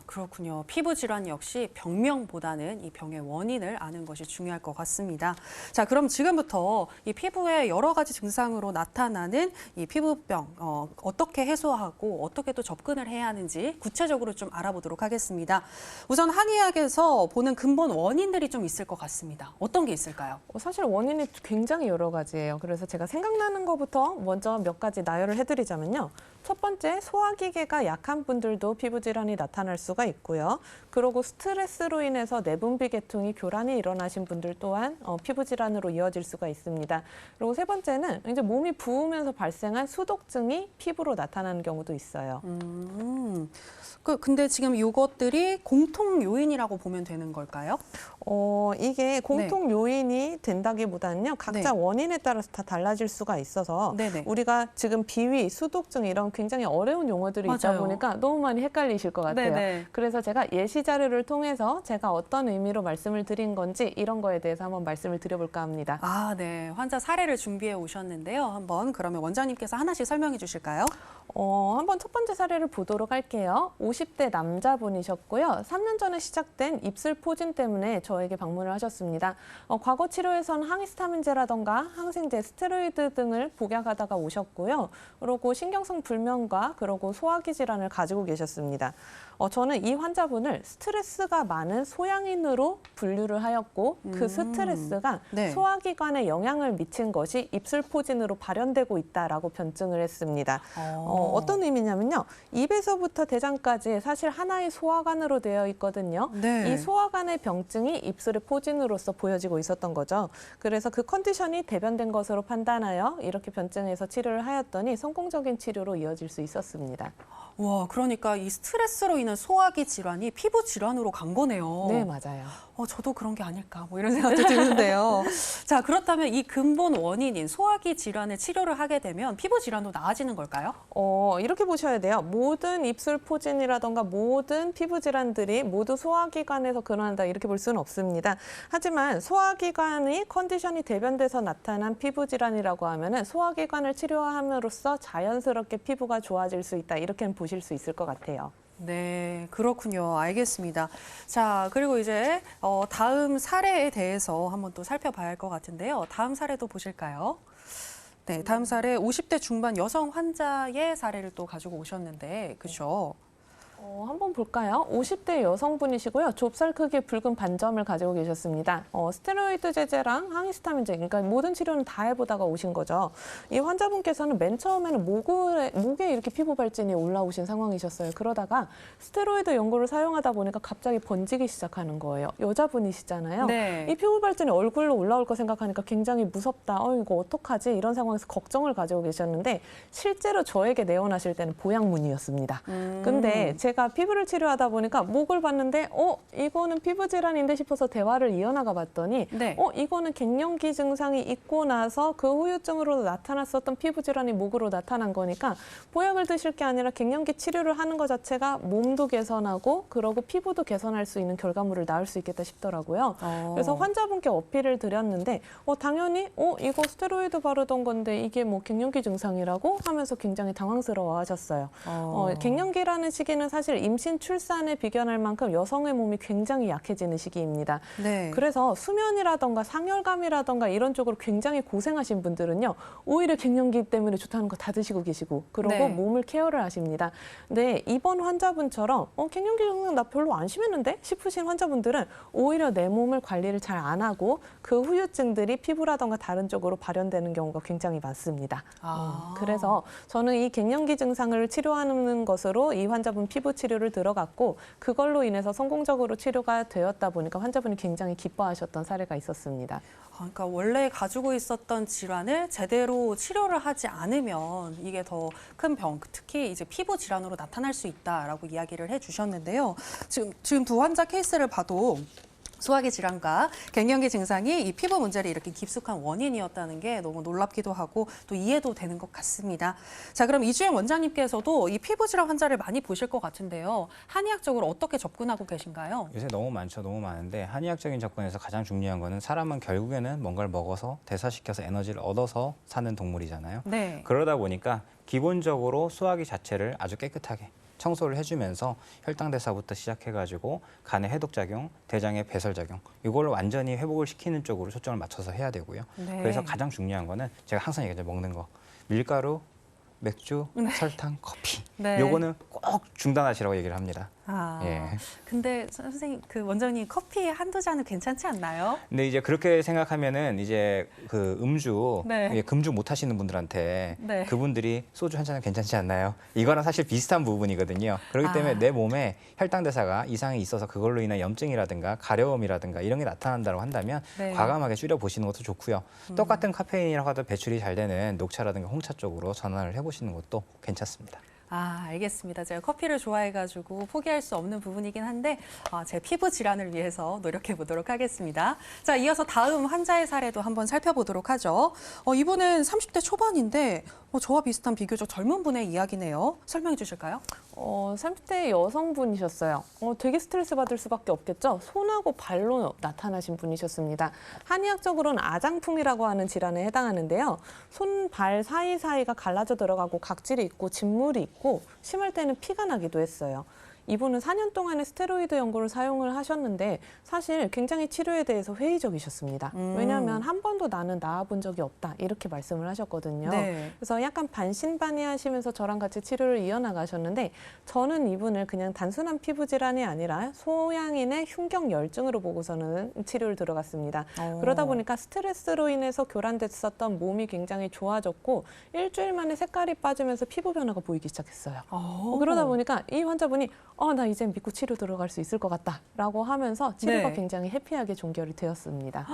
그렇군요. 피부 질환 역시 병명보다는 이 병의 원인을 아는 것이 중요할 것 같습니다. 자, 그럼 지금부터 이 피부의 여러 가지 증상으로 나타나는 이 피부병 어떻게 해소하고 어떻게 또 접근을 해야 하는지 구체적으로 좀 알아보도록 하겠습니다. 우선 한의학에서 보는 근본 원인들이 좀 있을 것 같습니다. 어떤 게 있을까요? 사실 원인이 굉장히 여러 가지예요. 그래서 제가 생각나는 것부터 먼저 몇 가지 나열을 해드리자면요. 첫 번째, 소화기계가 약한 분들도 피부 질환이 나타날 수가 있고요. 그리고 스트레스로 인해서 내분비 계통이 교란이 일어나신 분들 또한 피부 질환으로 이어질 수가 있습니다. 그리고 세 번째는 이제 몸이 부으면서 발생한 수독증이 피부로 나타나는 경우도 있어요. 근데 지금 이것들이 공통 요인이라고 보면 되는 걸까요? 이게 공통 요인이 된다기보다는요. 각자 원인에 따라서 다 달라질 수가 있어서 네네. 우리가 지금 비위, 수독증 이런 굉장히 어려운 용어들이 있다 맞아요. 보니까 너무 많이 헷갈리실 것 같아요. 네네. 그래서 제가 예시 자료를 통해서 제가 어떤 의미로 말씀을 드린 건지 이런 거에 대해서 한번 말씀을 드려볼까 합니다. 네. 환자 사례를 준비해 오셨는데요. 한번 그러면 원장님께서 하나씩 설명해 주실까요? 한번 첫 번째 사례를 보도록 할게요. 50대 남자분이셨고요. 3년 전에 시작된 입술 포진 때문에 저에게 방문을 하셨습니다. 과거 치료에서는 항히스타민제라던가 항생제, 스테로이드 등을 복약하다가 오셨고요. 그리고 신경성 불면과 그리고 소화기 질환을 가지고 계셨습니다. 저는 이 환자분을 스트레스가 많은 소양인으로 분류를 하였고 그 스트레스가 소화기관에 영향을 미친 것이 입술 포진으로 발현되고 있다라고 변증을 했습니다. 어떤 의미냐면요. 입에서부터 대장까지 사실 하나의 소화관으로 되어 있거든요. 네. 이 소화관의 병증이 입술의 포진으로서 보여지고 있었던 거죠. 그래서 그 컨디션이 대변된 것으로 판단하여 이렇게 변증해서 치료를 하였더니 성공적인 치료로 이어질 수 있었습니다. 그러니까 이 스트레스로 인한 소화기 질환이 피부 질환으로 간 거네요. 네, 맞아요. 저도 그런 게 아닐까 뭐 이런 생각도 드는데요. 자, 그렇다면 이 근본 원인인 소화기 질환을 치료를 하게 되면 피부 질환도 나아지는 걸까요? 이렇게 보셔야 돼요. 모든 입술 포진이라던가 모든 피부 질환들이 모두 소화기관에서 근원한다 이렇게 볼 수는 없습니다. 하지만 소화기관의 컨디션이 대변돼서 나타난 피부 질환이라고 하면은 소화기관을 치료함으로써 자연스럽게 피부가 좋아질 수 있다 이렇게는 보실 수 있을 것 같아요. 네, 그렇군요. 알겠습니다. 자, 그리고 이제 다음 사례에 대해서 한번 또 살펴봐야 할 것 같은데요. 다음 사례도 보실까요? 네, 다음 사례 50대 중반 여성 환자의 사례를 또 가지고 오셨는데, 그렇죠? 한번 볼까요? 50대 여성분이시고요. 좁쌀 크기의 붉은 반점을 가지고 계셨습니다. 스테로이드 제제랑 항히스타민제, 그러니까 모든 치료는 다 해보다가 오신 거죠. 이 환자분께서는 맨 처음에는 목에 이렇게 피부 발진이 올라오신 상황이셨어요. 그러다가 스테로이드 연고를 사용하다 보니까 갑자기 번지기 시작하는 거예요. 여자분이시잖아요. 네. 이 피부 발진이 얼굴로 올라올 거 생각하니까 굉장히 무섭다. 이거 어떡하지? 이런 상황에서 걱정을 가지고 계셨는데 실제로 저에게 내원하실 때는 보약문이었습니다. 근데 제가 피부를 치료하다 보니까 목을 봤는데 이거는 피부 질환인데 싶어서 대화를 이어나가 봤더니 네. 이거는 갱년기 증상이 있고 나서 그 후유증으로 나타났었던 피부 질환이 목으로 나타난 거니까 보약을 드실 게 아니라 갱년기 치료를 하는 것 자체가 몸도 개선하고 그러고 피부도 개선할 수 있는 결과물을 낳을 수 있겠다 싶더라고요. 그래서 환자분께 어필을 드렸는데 당연히 이거 스테로이드 바르던 건데 이게 뭐 갱년기 증상이라고 하면서 굉장히 당황스러워 하셨어요. 갱년기라는 시기는 사실 임신 출산에 비견할 만큼 여성의 몸이 굉장히 약해지는 시기입니다. 네. 그래서 수면이라던가 상열감이라던가 이런 쪽으로 굉장히 고생하신 분들은요. 오히려 갱년기 때문에 좋다는 거 다 드시고 계시고 그러고 네. 몸을 케어를 하십니다. 근데 이번 환자분처럼 갱년기 증상 나 별로 안 심했는데 싶으신 환자분들은 오히려 내 몸을 관리를 잘 안 하고 그 후유증들이 피부라던가 다른 쪽으로 발현되는 경우가 굉장히 많습니다. 그래서 저는 이 갱년기 증상을 치료하는 것으로 이 환자분 피부 치료를 들어갔고 그걸로 인해서 성공적으로 치료가 되었다 보니까 환자분이 굉장히 기뻐하셨던 사례가 있었습니다. 그러니까 원래 가지고 있었던 질환을 제대로 치료를 하지 않으면 이게 더 큰 병, 특히 이제 피부 질환으로 나타날 수 있다라고 이야기를 해주셨는데요. 지금 두 환자 케이스를 봐도 소화기 질환과 갱년기 증상이 이 피부 문제를 일으킨 깊숙한 원인이었다는 게 너무 놀랍기도 하고 또 이해도 되는 것 같습니다. 자, 그럼 이주영 원장님께서도 이 피부 질환 환자를 많이 보실 것 같은데요. 한의학적으로 어떻게 접근하고 계신가요? 요새 너무 많죠. 너무 많은데 한의학적인 접근에서 가장 중요한 거는 사람은 결국에는 뭔가를 먹어서 대사시켜서 에너지를 얻어서 사는 동물이잖아요. 네. 그러다 보니까 기본적으로 소화기 자체를 아주 깨끗하게 청소를 해주면서 혈당대사부터 시작해가지고 간의 해독작용, 대장의 배설작용 이걸 완전히 회복을 시키는 쪽으로 초점을 맞춰서 해야 되고요. 네. 그래서 가장 중요한 거는 제가 항상 얘기하죠. 먹는 거. 밀가루, 맥주, 설탕, 커피. 네. 요거는 꼭 중단하시라고 얘기를 합니다. 예. 근데 선생님, 그 원장님 커피 한두 잔은 괜찮지 않나요? 근데 이제 그렇게 생각하면은 이제 그 음주, 네. 예, 금주 못 하시는 분들한테 네. 그분들이 소주 한 잔은 괜찮지 않나요? 이거랑 사실 비슷한 부분이거든요. 그렇기 때문에 내 몸에 혈당대사가 이상이 있어서 그걸로 인한 염증이라든가 가려움이라든가 이런 게 나타난다고 한다면 네. 과감하게 줄여보시는 것도 좋고요. 똑같은 카페인이라고 하도 배출이 잘 되는 녹차라든가 홍차 쪽으로 전환을 해보시는 것도 괜찮습니다. 알겠습니다. 제가 커피를 좋아해가지고 포기할 수 없는 부분이긴 한데 제 피부 질환을 위해서 노력해 보도록 하겠습니다. 자, 이어서 다음 환자의 사례도 한번 살펴보도록 하죠. 이분은 30대 초반인데 저와 비슷한 비교적 젊은 분의 이야기네요. 설명해 주실까요? 30대 여성분이셨어요. 되게 스트레스 받을 수밖에 없겠죠. 손하고 발로 나타나신 분이셨습니다. 한의학적으로는 아장풍이라고 하는 질환에 해당하는데요. 손, 발 사이사이가 갈라져 들어가고 각질이 있고 진물이 있고 심할 때는 피가 나기도 했어요. 이분은 4년 동안의 스테로이드 연고를 사용을 하셨는데 사실 굉장히 치료에 대해서 회의적이셨습니다. 왜냐하면 한 번도 나는 나아본 적이 없다 이렇게 말씀을 하셨거든요. 네. 그래서 약간 반신반의하시면서 저랑 같이 치료를 이어나가셨는데 저는 이분을 그냥 단순한 피부 질환이 아니라 소양인의 흉경열증으로 보고서는 치료를 들어갔습니다. 그러다 보니까 스트레스로 인해서 교란됐었던 몸이 굉장히 좋아졌고 일주일 만에 색깔이 빠지면서 피부 변화가 보이기 시작했어요. 그러다 보니까 이 환자분이 나 이젠 믿고 치료 들어갈 수 있을 것 같다라고 하면서 치료가 네. 굉장히 해피하게 종결이 되었습니다.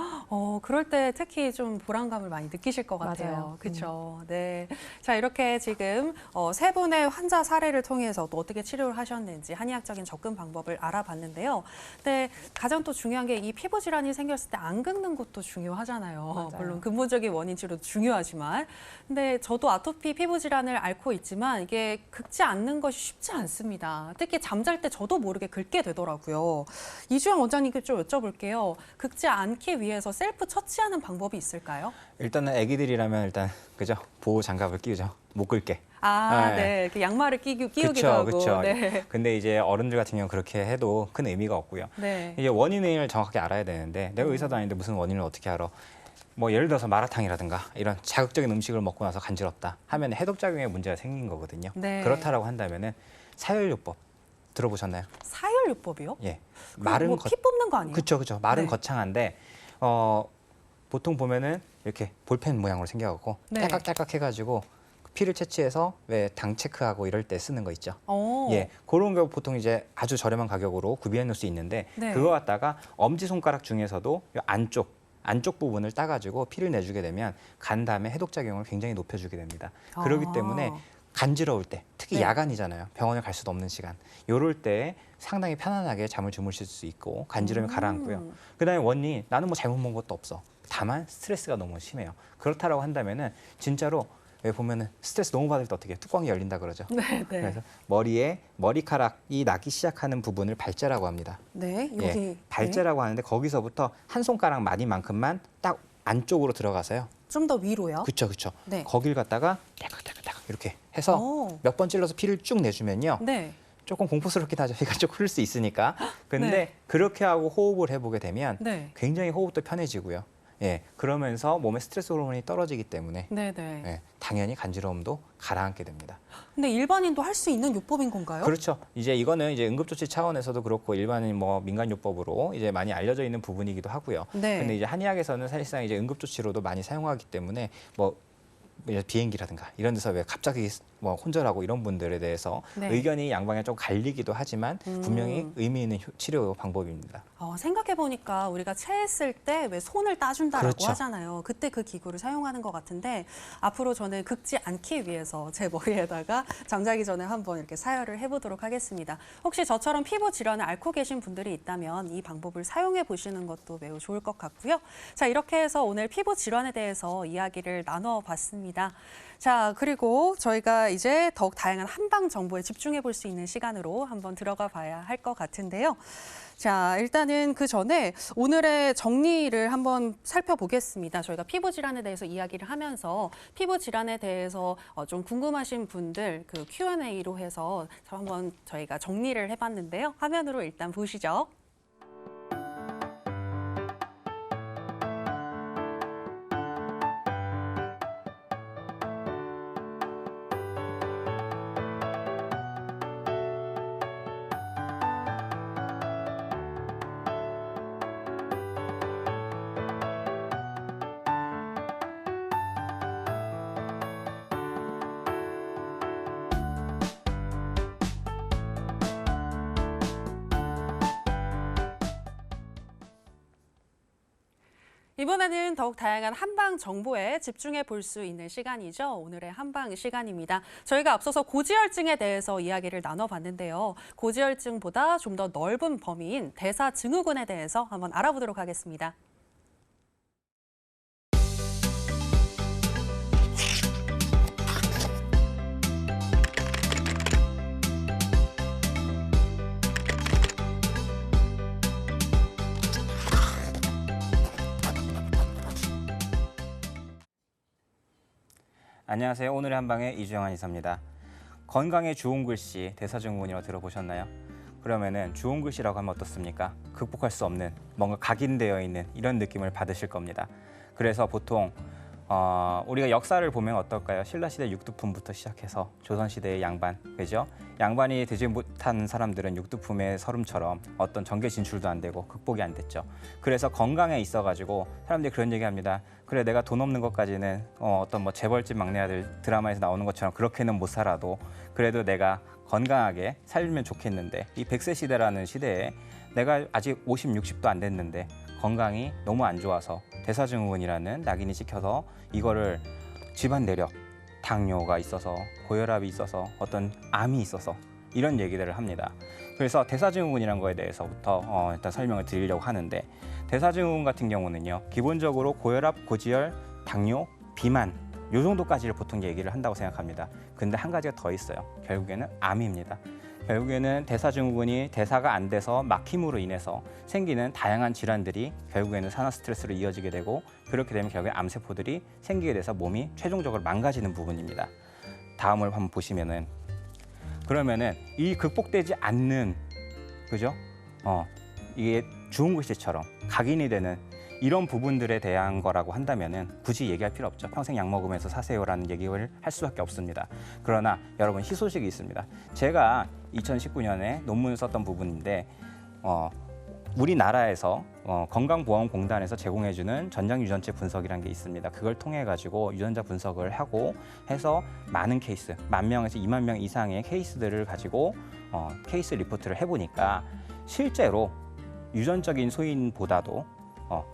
그럴 때 특히 좀 보람감을 많이 느끼실 것 같아요. 맞아요. 그렇죠. 네. 자, 이렇게 지금 세 분의 환자 사례를 통해서 또 어떻게 치료를 하셨는지 한의학적인 접근 방법을 알아봤는데요. 근데 가장 또 중요한 게 이 피부 질환이 생겼을 때 안 긁는 것도 중요하잖아요. 맞아요. 물론 근본적인 원인 치료도 중요하지만. 근데 저도 아토피 피부 질환을 앓고 있지만 이게 긁지 않는 것이 쉽지 않습니다. 특히 잠잘 때 저도 모르게 긁게 되더라고요. 이주영 원장님께 좀 여쭤볼게요. 긁지 않기 위해서 셀프 처치하는 방법이 있을까요? 일단은 아기들이라면 일단 그죠? 보호 장갑을 끼우죠. 못 긁게. 아, 네. 네. 이렇게 양말을 끼우기도 그쵸, 하고. 그쵸. 네. 근데 이제 어른들 같은 경우는 그렇게 해도 큰 의미가 없고요. 네. 이제 원인을 정확하게 알아야 되는데 내가 의사도 아닌데 무슨 원인을 어떻게 알아? 뭐 예를 들어서 마라탕이라든가 이런 자극적인 음식을 먹고 나서 간지럽다 하면 해독작용에 문제가 생긴 거거든요. 네. 그렇다라고 한다면은 사열요법 들어보셨나요? 사열요법이요? 예. 마른 마른 피 뽑는 거 아니에요? 그쵸, 그쵸. 마른 네. 거창한데 보통 보면은 이렇게 볼펜 모양으로 생겨갖고 네. 딸깍딸깍 해가지고 피를 채취해서 왜 당 체크하고 이럴 때 쓰는 거 있죠. 예. 그런 거 보통 이제 아주 저렴한 가격으로 구비해 놓을 수 있는데 네. 그거 갖다가 엄지 손가락 중에서도 요 안쪽 부분을 따가지고 피를 내주게 되면 간 다음에 해독 작용을 굉장히 높여주게 됩니다. 그렇기 아. 때문에 간지러울 때, 특히 네. 야간이잖아요. 병원에 갈 수도 없는 시간. 요럴 때 상당히 편안하게 잠을 주무실 수 있고 간지럼이 가라앉고요. 그다음에 원리 나는 뭐 잘못 먹은 것도 없어. 다만 스트레스가 너무 심해요. 그렇다라고 한다면은 진짜로 왜 보면은 스트레스 너무 받을 때 어떻게 해요? 뚜껑이 열린다 그러죠. 네, 네. 그래서 머리에 머리카락이 나기 시작하는 부분을 발자라고 합니다. 네, 여기. 예, 발자라고 하는데 거기서부터 한 손가락 마디만큼만 딱 안쪽으로 들어가서요. 좀 더 위로요? 그쵸, 그쵸. 네. 거길 갖다가 따깍따깍 이렇게 해서 오. 몇 번 찔러서 피를 쭉 내주면요. 네. 조금 공포스럽긴 하죠. 피가 쭉 흐를 수 있으니까. 근데 네. 그렇게 하고 호흡을 해보게 되면 네. 굉장히 호흡도 편해지고요. 예, 그러면서 몸의 스트레스 호르몬이 떨어지기 때문에 네, 네. 예, 당연히 간지러움도 가라앉게 됩니다. 근데 일반인도 할 수 있는 요법인 건가요? 그렇죠. 이제 이거는 이제 응급조치 차원에서도 그렇고 일반인 뭐 민간요법으로 이제 많이 알려져 있는 부분이기도 하고요. 네. 근데 이제 한의학에서는 사실상 이제 응급조치로도 많이 사용하기 때문에 뭐 이제 비행기라든가 이런 데서 왜 갑자기 뭐 혼절하고 이런 분들에 대해서 네. 의견이 양방에 좀 갈리기도 하지만 분명히 의미 있는 치료 방법입니다. 생각해 보니까 우리가 체했을 때 왜 손을 따준다라고 그렇죠. 하잖아요. 그때 그 기구를 사용하는 것 같은데 앞으로 저는 긁지 않기 위해서 제 머리에다가 잠자기 전에 한번 이렇게 사열을 해보도록 하겠습니다. 혹시 저처럼 피부 질환을 앓고 계신 분들이 있다면 이 방법을 사용해 보시는 것도 매우 좋을 것 같고요. 자, 이렇게 해서 오늘 피부 질환에 대해서 이야기를 나눠봤습니다. 자, 그리고 저희가 이제 더욱 다양한 한방 정보에 집중해 볼 수 있는 시간으로 한번 들어가 봐야 할 것 같은데요. 자, 일단은 그 전에 오늘의 정리를 한번 살펴보겠습니다. 저희가 피부 질환에 대해서 이야기를 하면서 피부 질환에 대해서 좀 궁금하신 분들 그 Q&A로 해서 한번 저희가 정리를 해봤는데요. 화면으로 일단 보시죠. 이번에는 더욱 다양한 한방 정보에 집중해 볼 수 있는 시간이죠. 오늘의 한방 시간입니다. 저희가 앞서서 고지혈증에 대해서 이야기를 나눠봤는데요. 고지혈증보다 좀 더 넓은 범위인 대사증후군에 대해서 한번 알아보도록 하겠습니다. 안녕하세요. 오늘의 한방의 이주영 한의사입니다. 건강에 좋은 글씨, 대사증후군이라고 들어보셨나요? 그러면은 좋은 글씨라고 하면 어떻습니까? 극복할 수 없는 뭔가 각인되어 있는 이런 느낌을 받으실 겁니다. 그래서 보통 우리가 역사를 보면 어떨까요? 신라시대 육두품부터 시작해서 조선시대의 양반, 그죠? 양반이 되지 못한 사람들은 육두품의 서름처럼 어떤 정계 진출도 안 되고 극복이 안 됐죠. 그래서 건강에 있어가지고 사람들이 그런 얘기합니다. 그래, 내가 돈 없는 것까지는 어떤 뭐 재벌집 막내 아들 드라마에서 나오는 것처럼 그렇게는 못 살아도 그래도 내가 건강하게 살면 좋겠는데 이 100세 시대라는 시대에 내가 아직 50, 60도 안 됐는데 건강이 너무 안 좋아서 대사증후군이라는 낙인이 찍혀서 이거를 집안 내력, 당뇨가 있어서 고혈압이 있어서 어떤 암이 있어서 이런 얘기들을 합니다. 그래서 대사증후군이라는 거에 대해서부터 일단 설명을 드리려고 하는데 대사증후군 같은 경우는요. 기본적으로 고혈압, 고지혈, 당뇨, 비만 요 정도까지를 보통 얘기를 한다고 생각합니다. 근데 한 가지가 더 있어요. 결국에는 암입니다. 결국에는 대사증후군이 대사가 안 돼서 막힘으로 인해서 생기는 다양한 질환들이 결국에는 산화 스트레스로 이어지게 되고 그렇게 되면 결국에 암세포들이 생기게 돼서 몸이 최종적으로 망가지는 부분입니다. 다음을 한번 보시면은 그러면은 이 극복되지 않는 그죠? 이게 죽은 글씨처럼 각인이 되는 이런 부분들에 대한 거라고 한다면은 굳이 얘기할 필요 없죠. 평생 약 먹으면서 사세요라는 얘기를 할 수밖에 없습니다. 그러나 여러분 희소식이 있습니다. 제가 2019년에 논문을 썼던 부분인데 우리나라에서 건강보험공단에서 제공해주는 전장유전체 분석이라는 게 있습니다. 그걸 통해 가지고 유전자 분석을 하고 해서 많은 케이스, 10,000명에서 20,000명 이상의 케이스들을 가지고 케이스 리포트를 해보니까 실제로 유전적인 소인보다도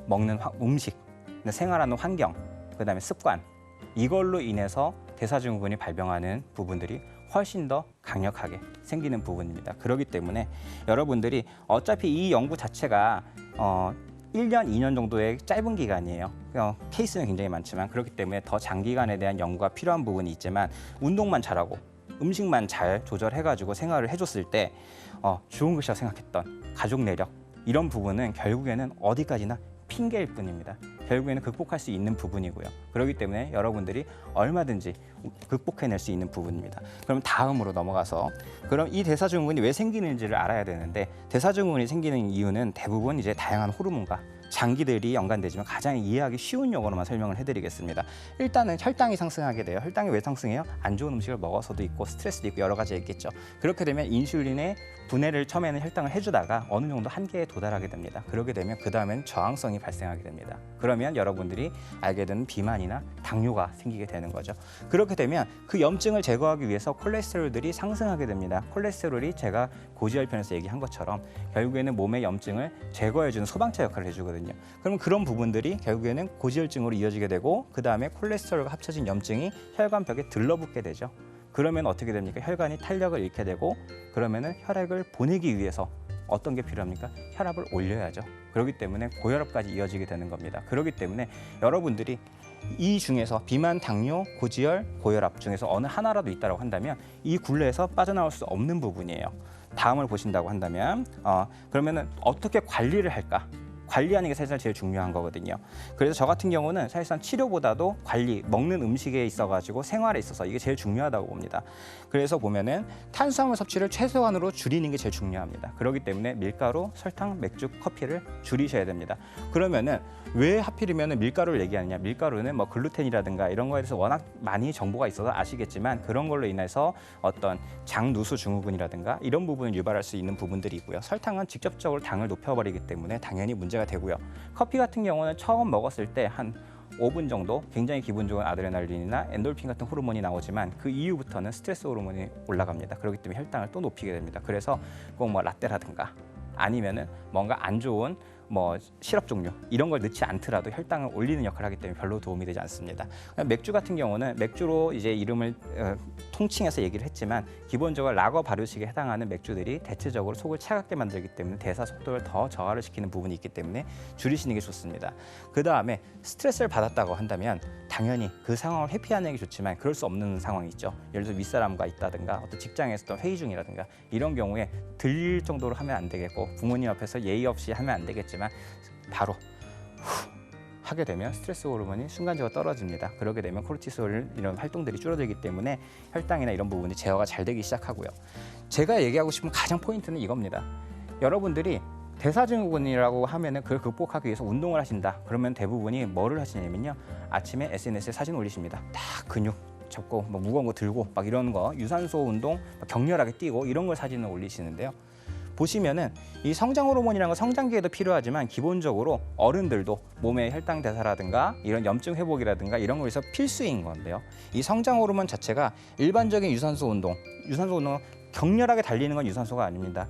먹는 음식, 생활하는 환경, 그다음에 습관 이걸로 인해서 대사증후군이 발병하는 부분들이 훨씬 더 강력하게 생기는 부분입니다. 그렇기 때문에 여러분들이 어차피 이 연구 자체가 1년, 2년 정도의 짧은 기간이에요. 케이스는 굉장히 많지만 그렇기 때문에 더 장기간에 대한 연구가 필요한 부분이 있지만 운동만 잘하고 음식만 잘 조절해가지고 생활을 해줬을 때 좋은 것이라고 생각했던 가족 내력 이런 부분은 결국에는 어디까지나 핑계일 뿐입니다. 결국에는 극복할 수 있는 부분이고요. 그렇기 때문에 여러분들이 얼마든지 극복해낼 수 있는 부분입니다. 그럼 다음으로 넘어가서 그럼 이 대사증후군이 왜 생기는지를 알아야 되는데 대사증후군이 생기는 이유는 대부분 이제 다양한 호르몬과 장기들이 연관되지만 가장 이해하기 쉬운 용어로만 설명을 해드리겠습니다. 일단은 혈당이 상승하게 돼요. 혈당이 왜 상승해요? 안 좋은 음식을 먹어서도 있고 스트레스도 있고 여러 가지 있겠죠. 그렇게 되면 인슐린의 분해를 처음에는 혈당을 해주다가 어느 정도 한계에 도달하게 됩니다. 그렇게 되면 그 다음엔 저항성이 발생하게 됩니다. 그러면 여러분들이 알게 되는 비만이나 당뇨가 생기게 되는 거죠. 그렇게 되면 그 염증을 제거하기 위해서 콜레스테롤들이 상승하게 됩니다. 콜레스테롤이 제가 고지혈 편에서 얘기한 것처럼 결국에는 몸의 염증을 제거해주는 소방차 역할을 해주거든요. 그럼 그런 부분들이 결국에는 고지혈증으로 이어지게 되고 그 다음에 콜레스테롤과 합쳐진 염증이 혈관벽에 들러붙게 되죠. 그러면 어떻게 됩니까? 혈관이 탄력을 잃게 되고 그러면은 혈액을 보내기 위해서 어떤 게 필요합니까? 혈압을 올려야죠. 그렇기 때문에 고혈압까지 이어지게 되는 겁니다. 그렇기 때문에 여러분들이 이 중에서 비만, 당뇨, 고지혈, 고혈압 중에서 어느 하나라도 있다고 한다면 이 굴레에서 빠져나올 수 없는 부분이에요. 다음을 보신다고 한다면 그러면은 어떻게 관리를 할까? 관리하는 게 사실 제일 중요한 거거든요. 그래서 저 같은 경우는 사실상 치료보다도 관리, 먹는 음식에 있어가지고 생활에 있어서 이게 제일 중요하다고 봅니다. 그래서 보면은 탄수화물 섭취를 최소한으로 줄이는 게 제일 중요합니다. 그렇기 때문에 밀가루, 설탕, 맥주, 커피를 줄이셔야 됩니다. 그러면은 왜 하필이면 밀가루를 얘기하느냐? 밀가루는 뭐 글루텐이라든가 이런 거에 대해서 워낙 많이 정보가 있어서 아시겠지만 그런 걸로 인해서 어떤 장누수 증후군이라든가 이런 부분을 유발할 수 있는 부분들이 있고요. 설탕은 직접적으로 당을 높여버리기 때문에 당연히 문제가 되고요. 커피 같은 경우는 처음 먹었을 때 한 5분 정도 굉장히 기분 좋은 아드레날린이나 엔돌핀 같은 호르몬이 나오지만 그 이후부터는 스트레스 호르몬이 올라갑니다. 그렇기 때문에 혈당을 또 높이게 됩니다. 그래서 꼭 뭐 라떼라든가 아니면은 뭔가 안 좋은 뭐 시럽 종류 이런 걸 넣지 않더라도 혈당을 올리는 역할을 하기 때문에 별로 도움이 되지 않습니다. 맥주 같은 경우는 맥주로 이제 이름을 통칭해서 얘기를 했지만 기본적으로 라거 발효식에 해당하는 맥주들이 대체적으로 속을 차갑게 만들기 때문에 대사 속도를 더 저하를 시키는 부분이 있기 때문에 줄이시는 게 좋습니다. 그 다음에 스트레스를 받았다고 한다면 당연히 그 상황을 회피하는 게 좋지만 그럴 수 없는 상황이 있죠. 예를 들어 윗사람과 있다든가 어떤 직장에서 어떤 회의 중이라든가 이런 경우에 들릴 정도로 하면 안 되겠고 부모님 앞에서 예의 없이 하면 안 되겠지만 바로 하게 되면 스트레스 호르몬이 순간적으로 떨어집니다. 그렇게 되면 코르티솔 이런 활동들이 줄어들기 때문에 혈당이나 이런 부분이 제어가 잘 되기 시작하고요. 제가 얘기하고 싶은 가장 포인트는 이겁니다. 여러분들이 대사증후군이라고 하면은 그걸 극복하기 위해서 운동을 하신다. 그러면 대부분이 뭐를 하시냐면요. 아침에 SNS에 사진 올리십니다. 딱 근육 접고 뭐 무거운 거 들고 막 이런 거 유산소 운동 격렬하게 뛰고 이런 걸 사진을 올리시는데요. 보시면은 이 성장 호르몬이라는 건 성장기에도 필요하지만 기본적으로 어른들도 몸의 혈당 대사라든가 이런 염증 회복이라든가 이런 거에서 필수인 건데요. 이 성장 호르몬 자체가 일반적인 유산소 운동은 격렬하게 달리는 건 유산소가 아닙니다.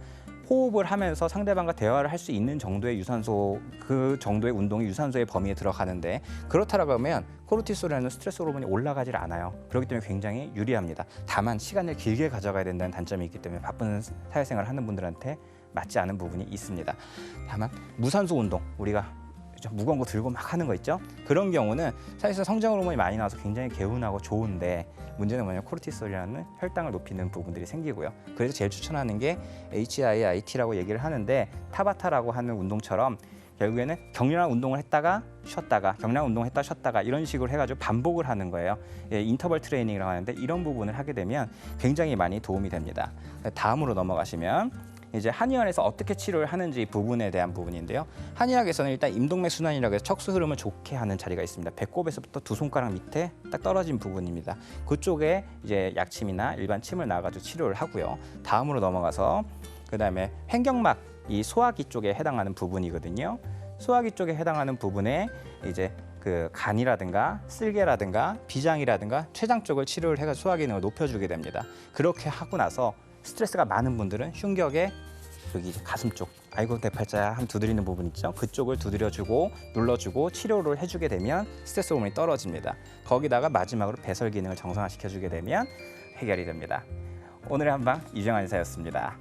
호흡을 하면서 상대방과 대화를 할 수 있는 정도의 유산소, 그 정도의 운동이 유산소의 범위에 들어가는데 그렇다라고 하면 코르티솔이라는 스트레스 호르몬이 올라가질 않아요. 그렇기 때문에 굉장히 유리합니다. 다만 시간을 길게 가져가야 된다는 단점이 있기 때문에 바쁜 사회생활을 하는 분들한테 맞지 않은 부분이 있습니다. 다만 무산소 운동, 우리가 무거운 거 들고 막 하는 거 있죠? 그런 경우는 사실상 성장 호르몬이 많이 나와서 굉장히 개운하고 좋은데 문제는 뭐냐면 코르티솔이라는 혈당을 높이는 부분들이 생기고요. 그래서 제일 추천하는 게 HIIT라고 얘기를 하는데 타바타라고 하는 운동처럼 결국에는 격렬한 운동을 했다가 쉬었다가 격렬한 운동을 했다가 쉬었다가 이런 식으로 해가지고 반복을 하는 거예요. 예, 인터벌 트레이닝이라고 하는데 이런 부분을 하게 되면 굉장히 많이 도움이 됩니다. 다음으로 넘어가시면 이제 한의원에서 어떻게 치료를 하는지 부분에 대한 부분인데요. 한의학에서는 일단 임동맥 순환이라고 해서 척수 흐름을 좋게 하는 자리가 있습니다. 배꼽에서부터 두 손가락 밑에 딱 떨어진 부분입니다. 그쪽에 이제 약침이나 일반 침을 놔가지고 치료를 하고요. 다음으로 넘어가서 그다음에 횡격막, 이 소화기 쪽에 해당하는 부분이거든요. 소화기 쪽에 해당하는 부분에 이제 그 간이라든가 쓸개라든가 비장이라든가 췌장 쪽을 치료를 해서 소화 기능을 높여주게 됩니다. 그렇게 하고 나서 스트레스가 많은 분들은 흉격에 여기 이제 가슴 쪽, 아이고 내 팔자야 한 두드리는 부분 있죠? 그쪽을 두드려주고 눌러주고 치료를 해주게 되면 스트레스 호르몬이 떨어집니다. 거기다가 마지막으로 배설 기능을 정상화시켜주게 되면 해결이 됩니다. 오늘의 한방 이정환 의사였습니다.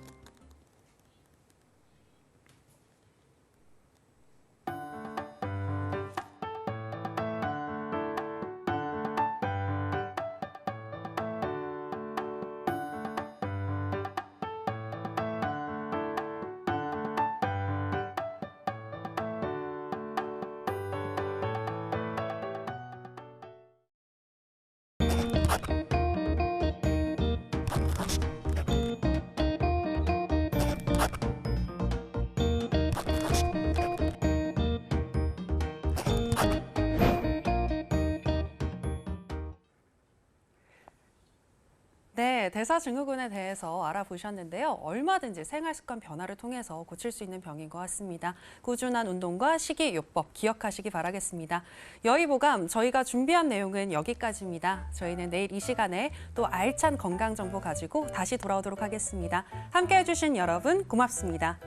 네, 대사증후군에 대해서 알아보셨는데요. 얼마든지 생활습관 변화를 통해서 고칠 수 있는 병인 것 같습니다. 꾸준한 운동과 식이요법 기억하시기 바라겠습니다. 여의보감 저희가 준비한 내용은 여기까지입니다. 저희는 내일 이 시간에 또 알찬 건강 정보 가지고 다시 돌아오도록 하겠습니다. 함께해 주신 여러분 고맙습니다.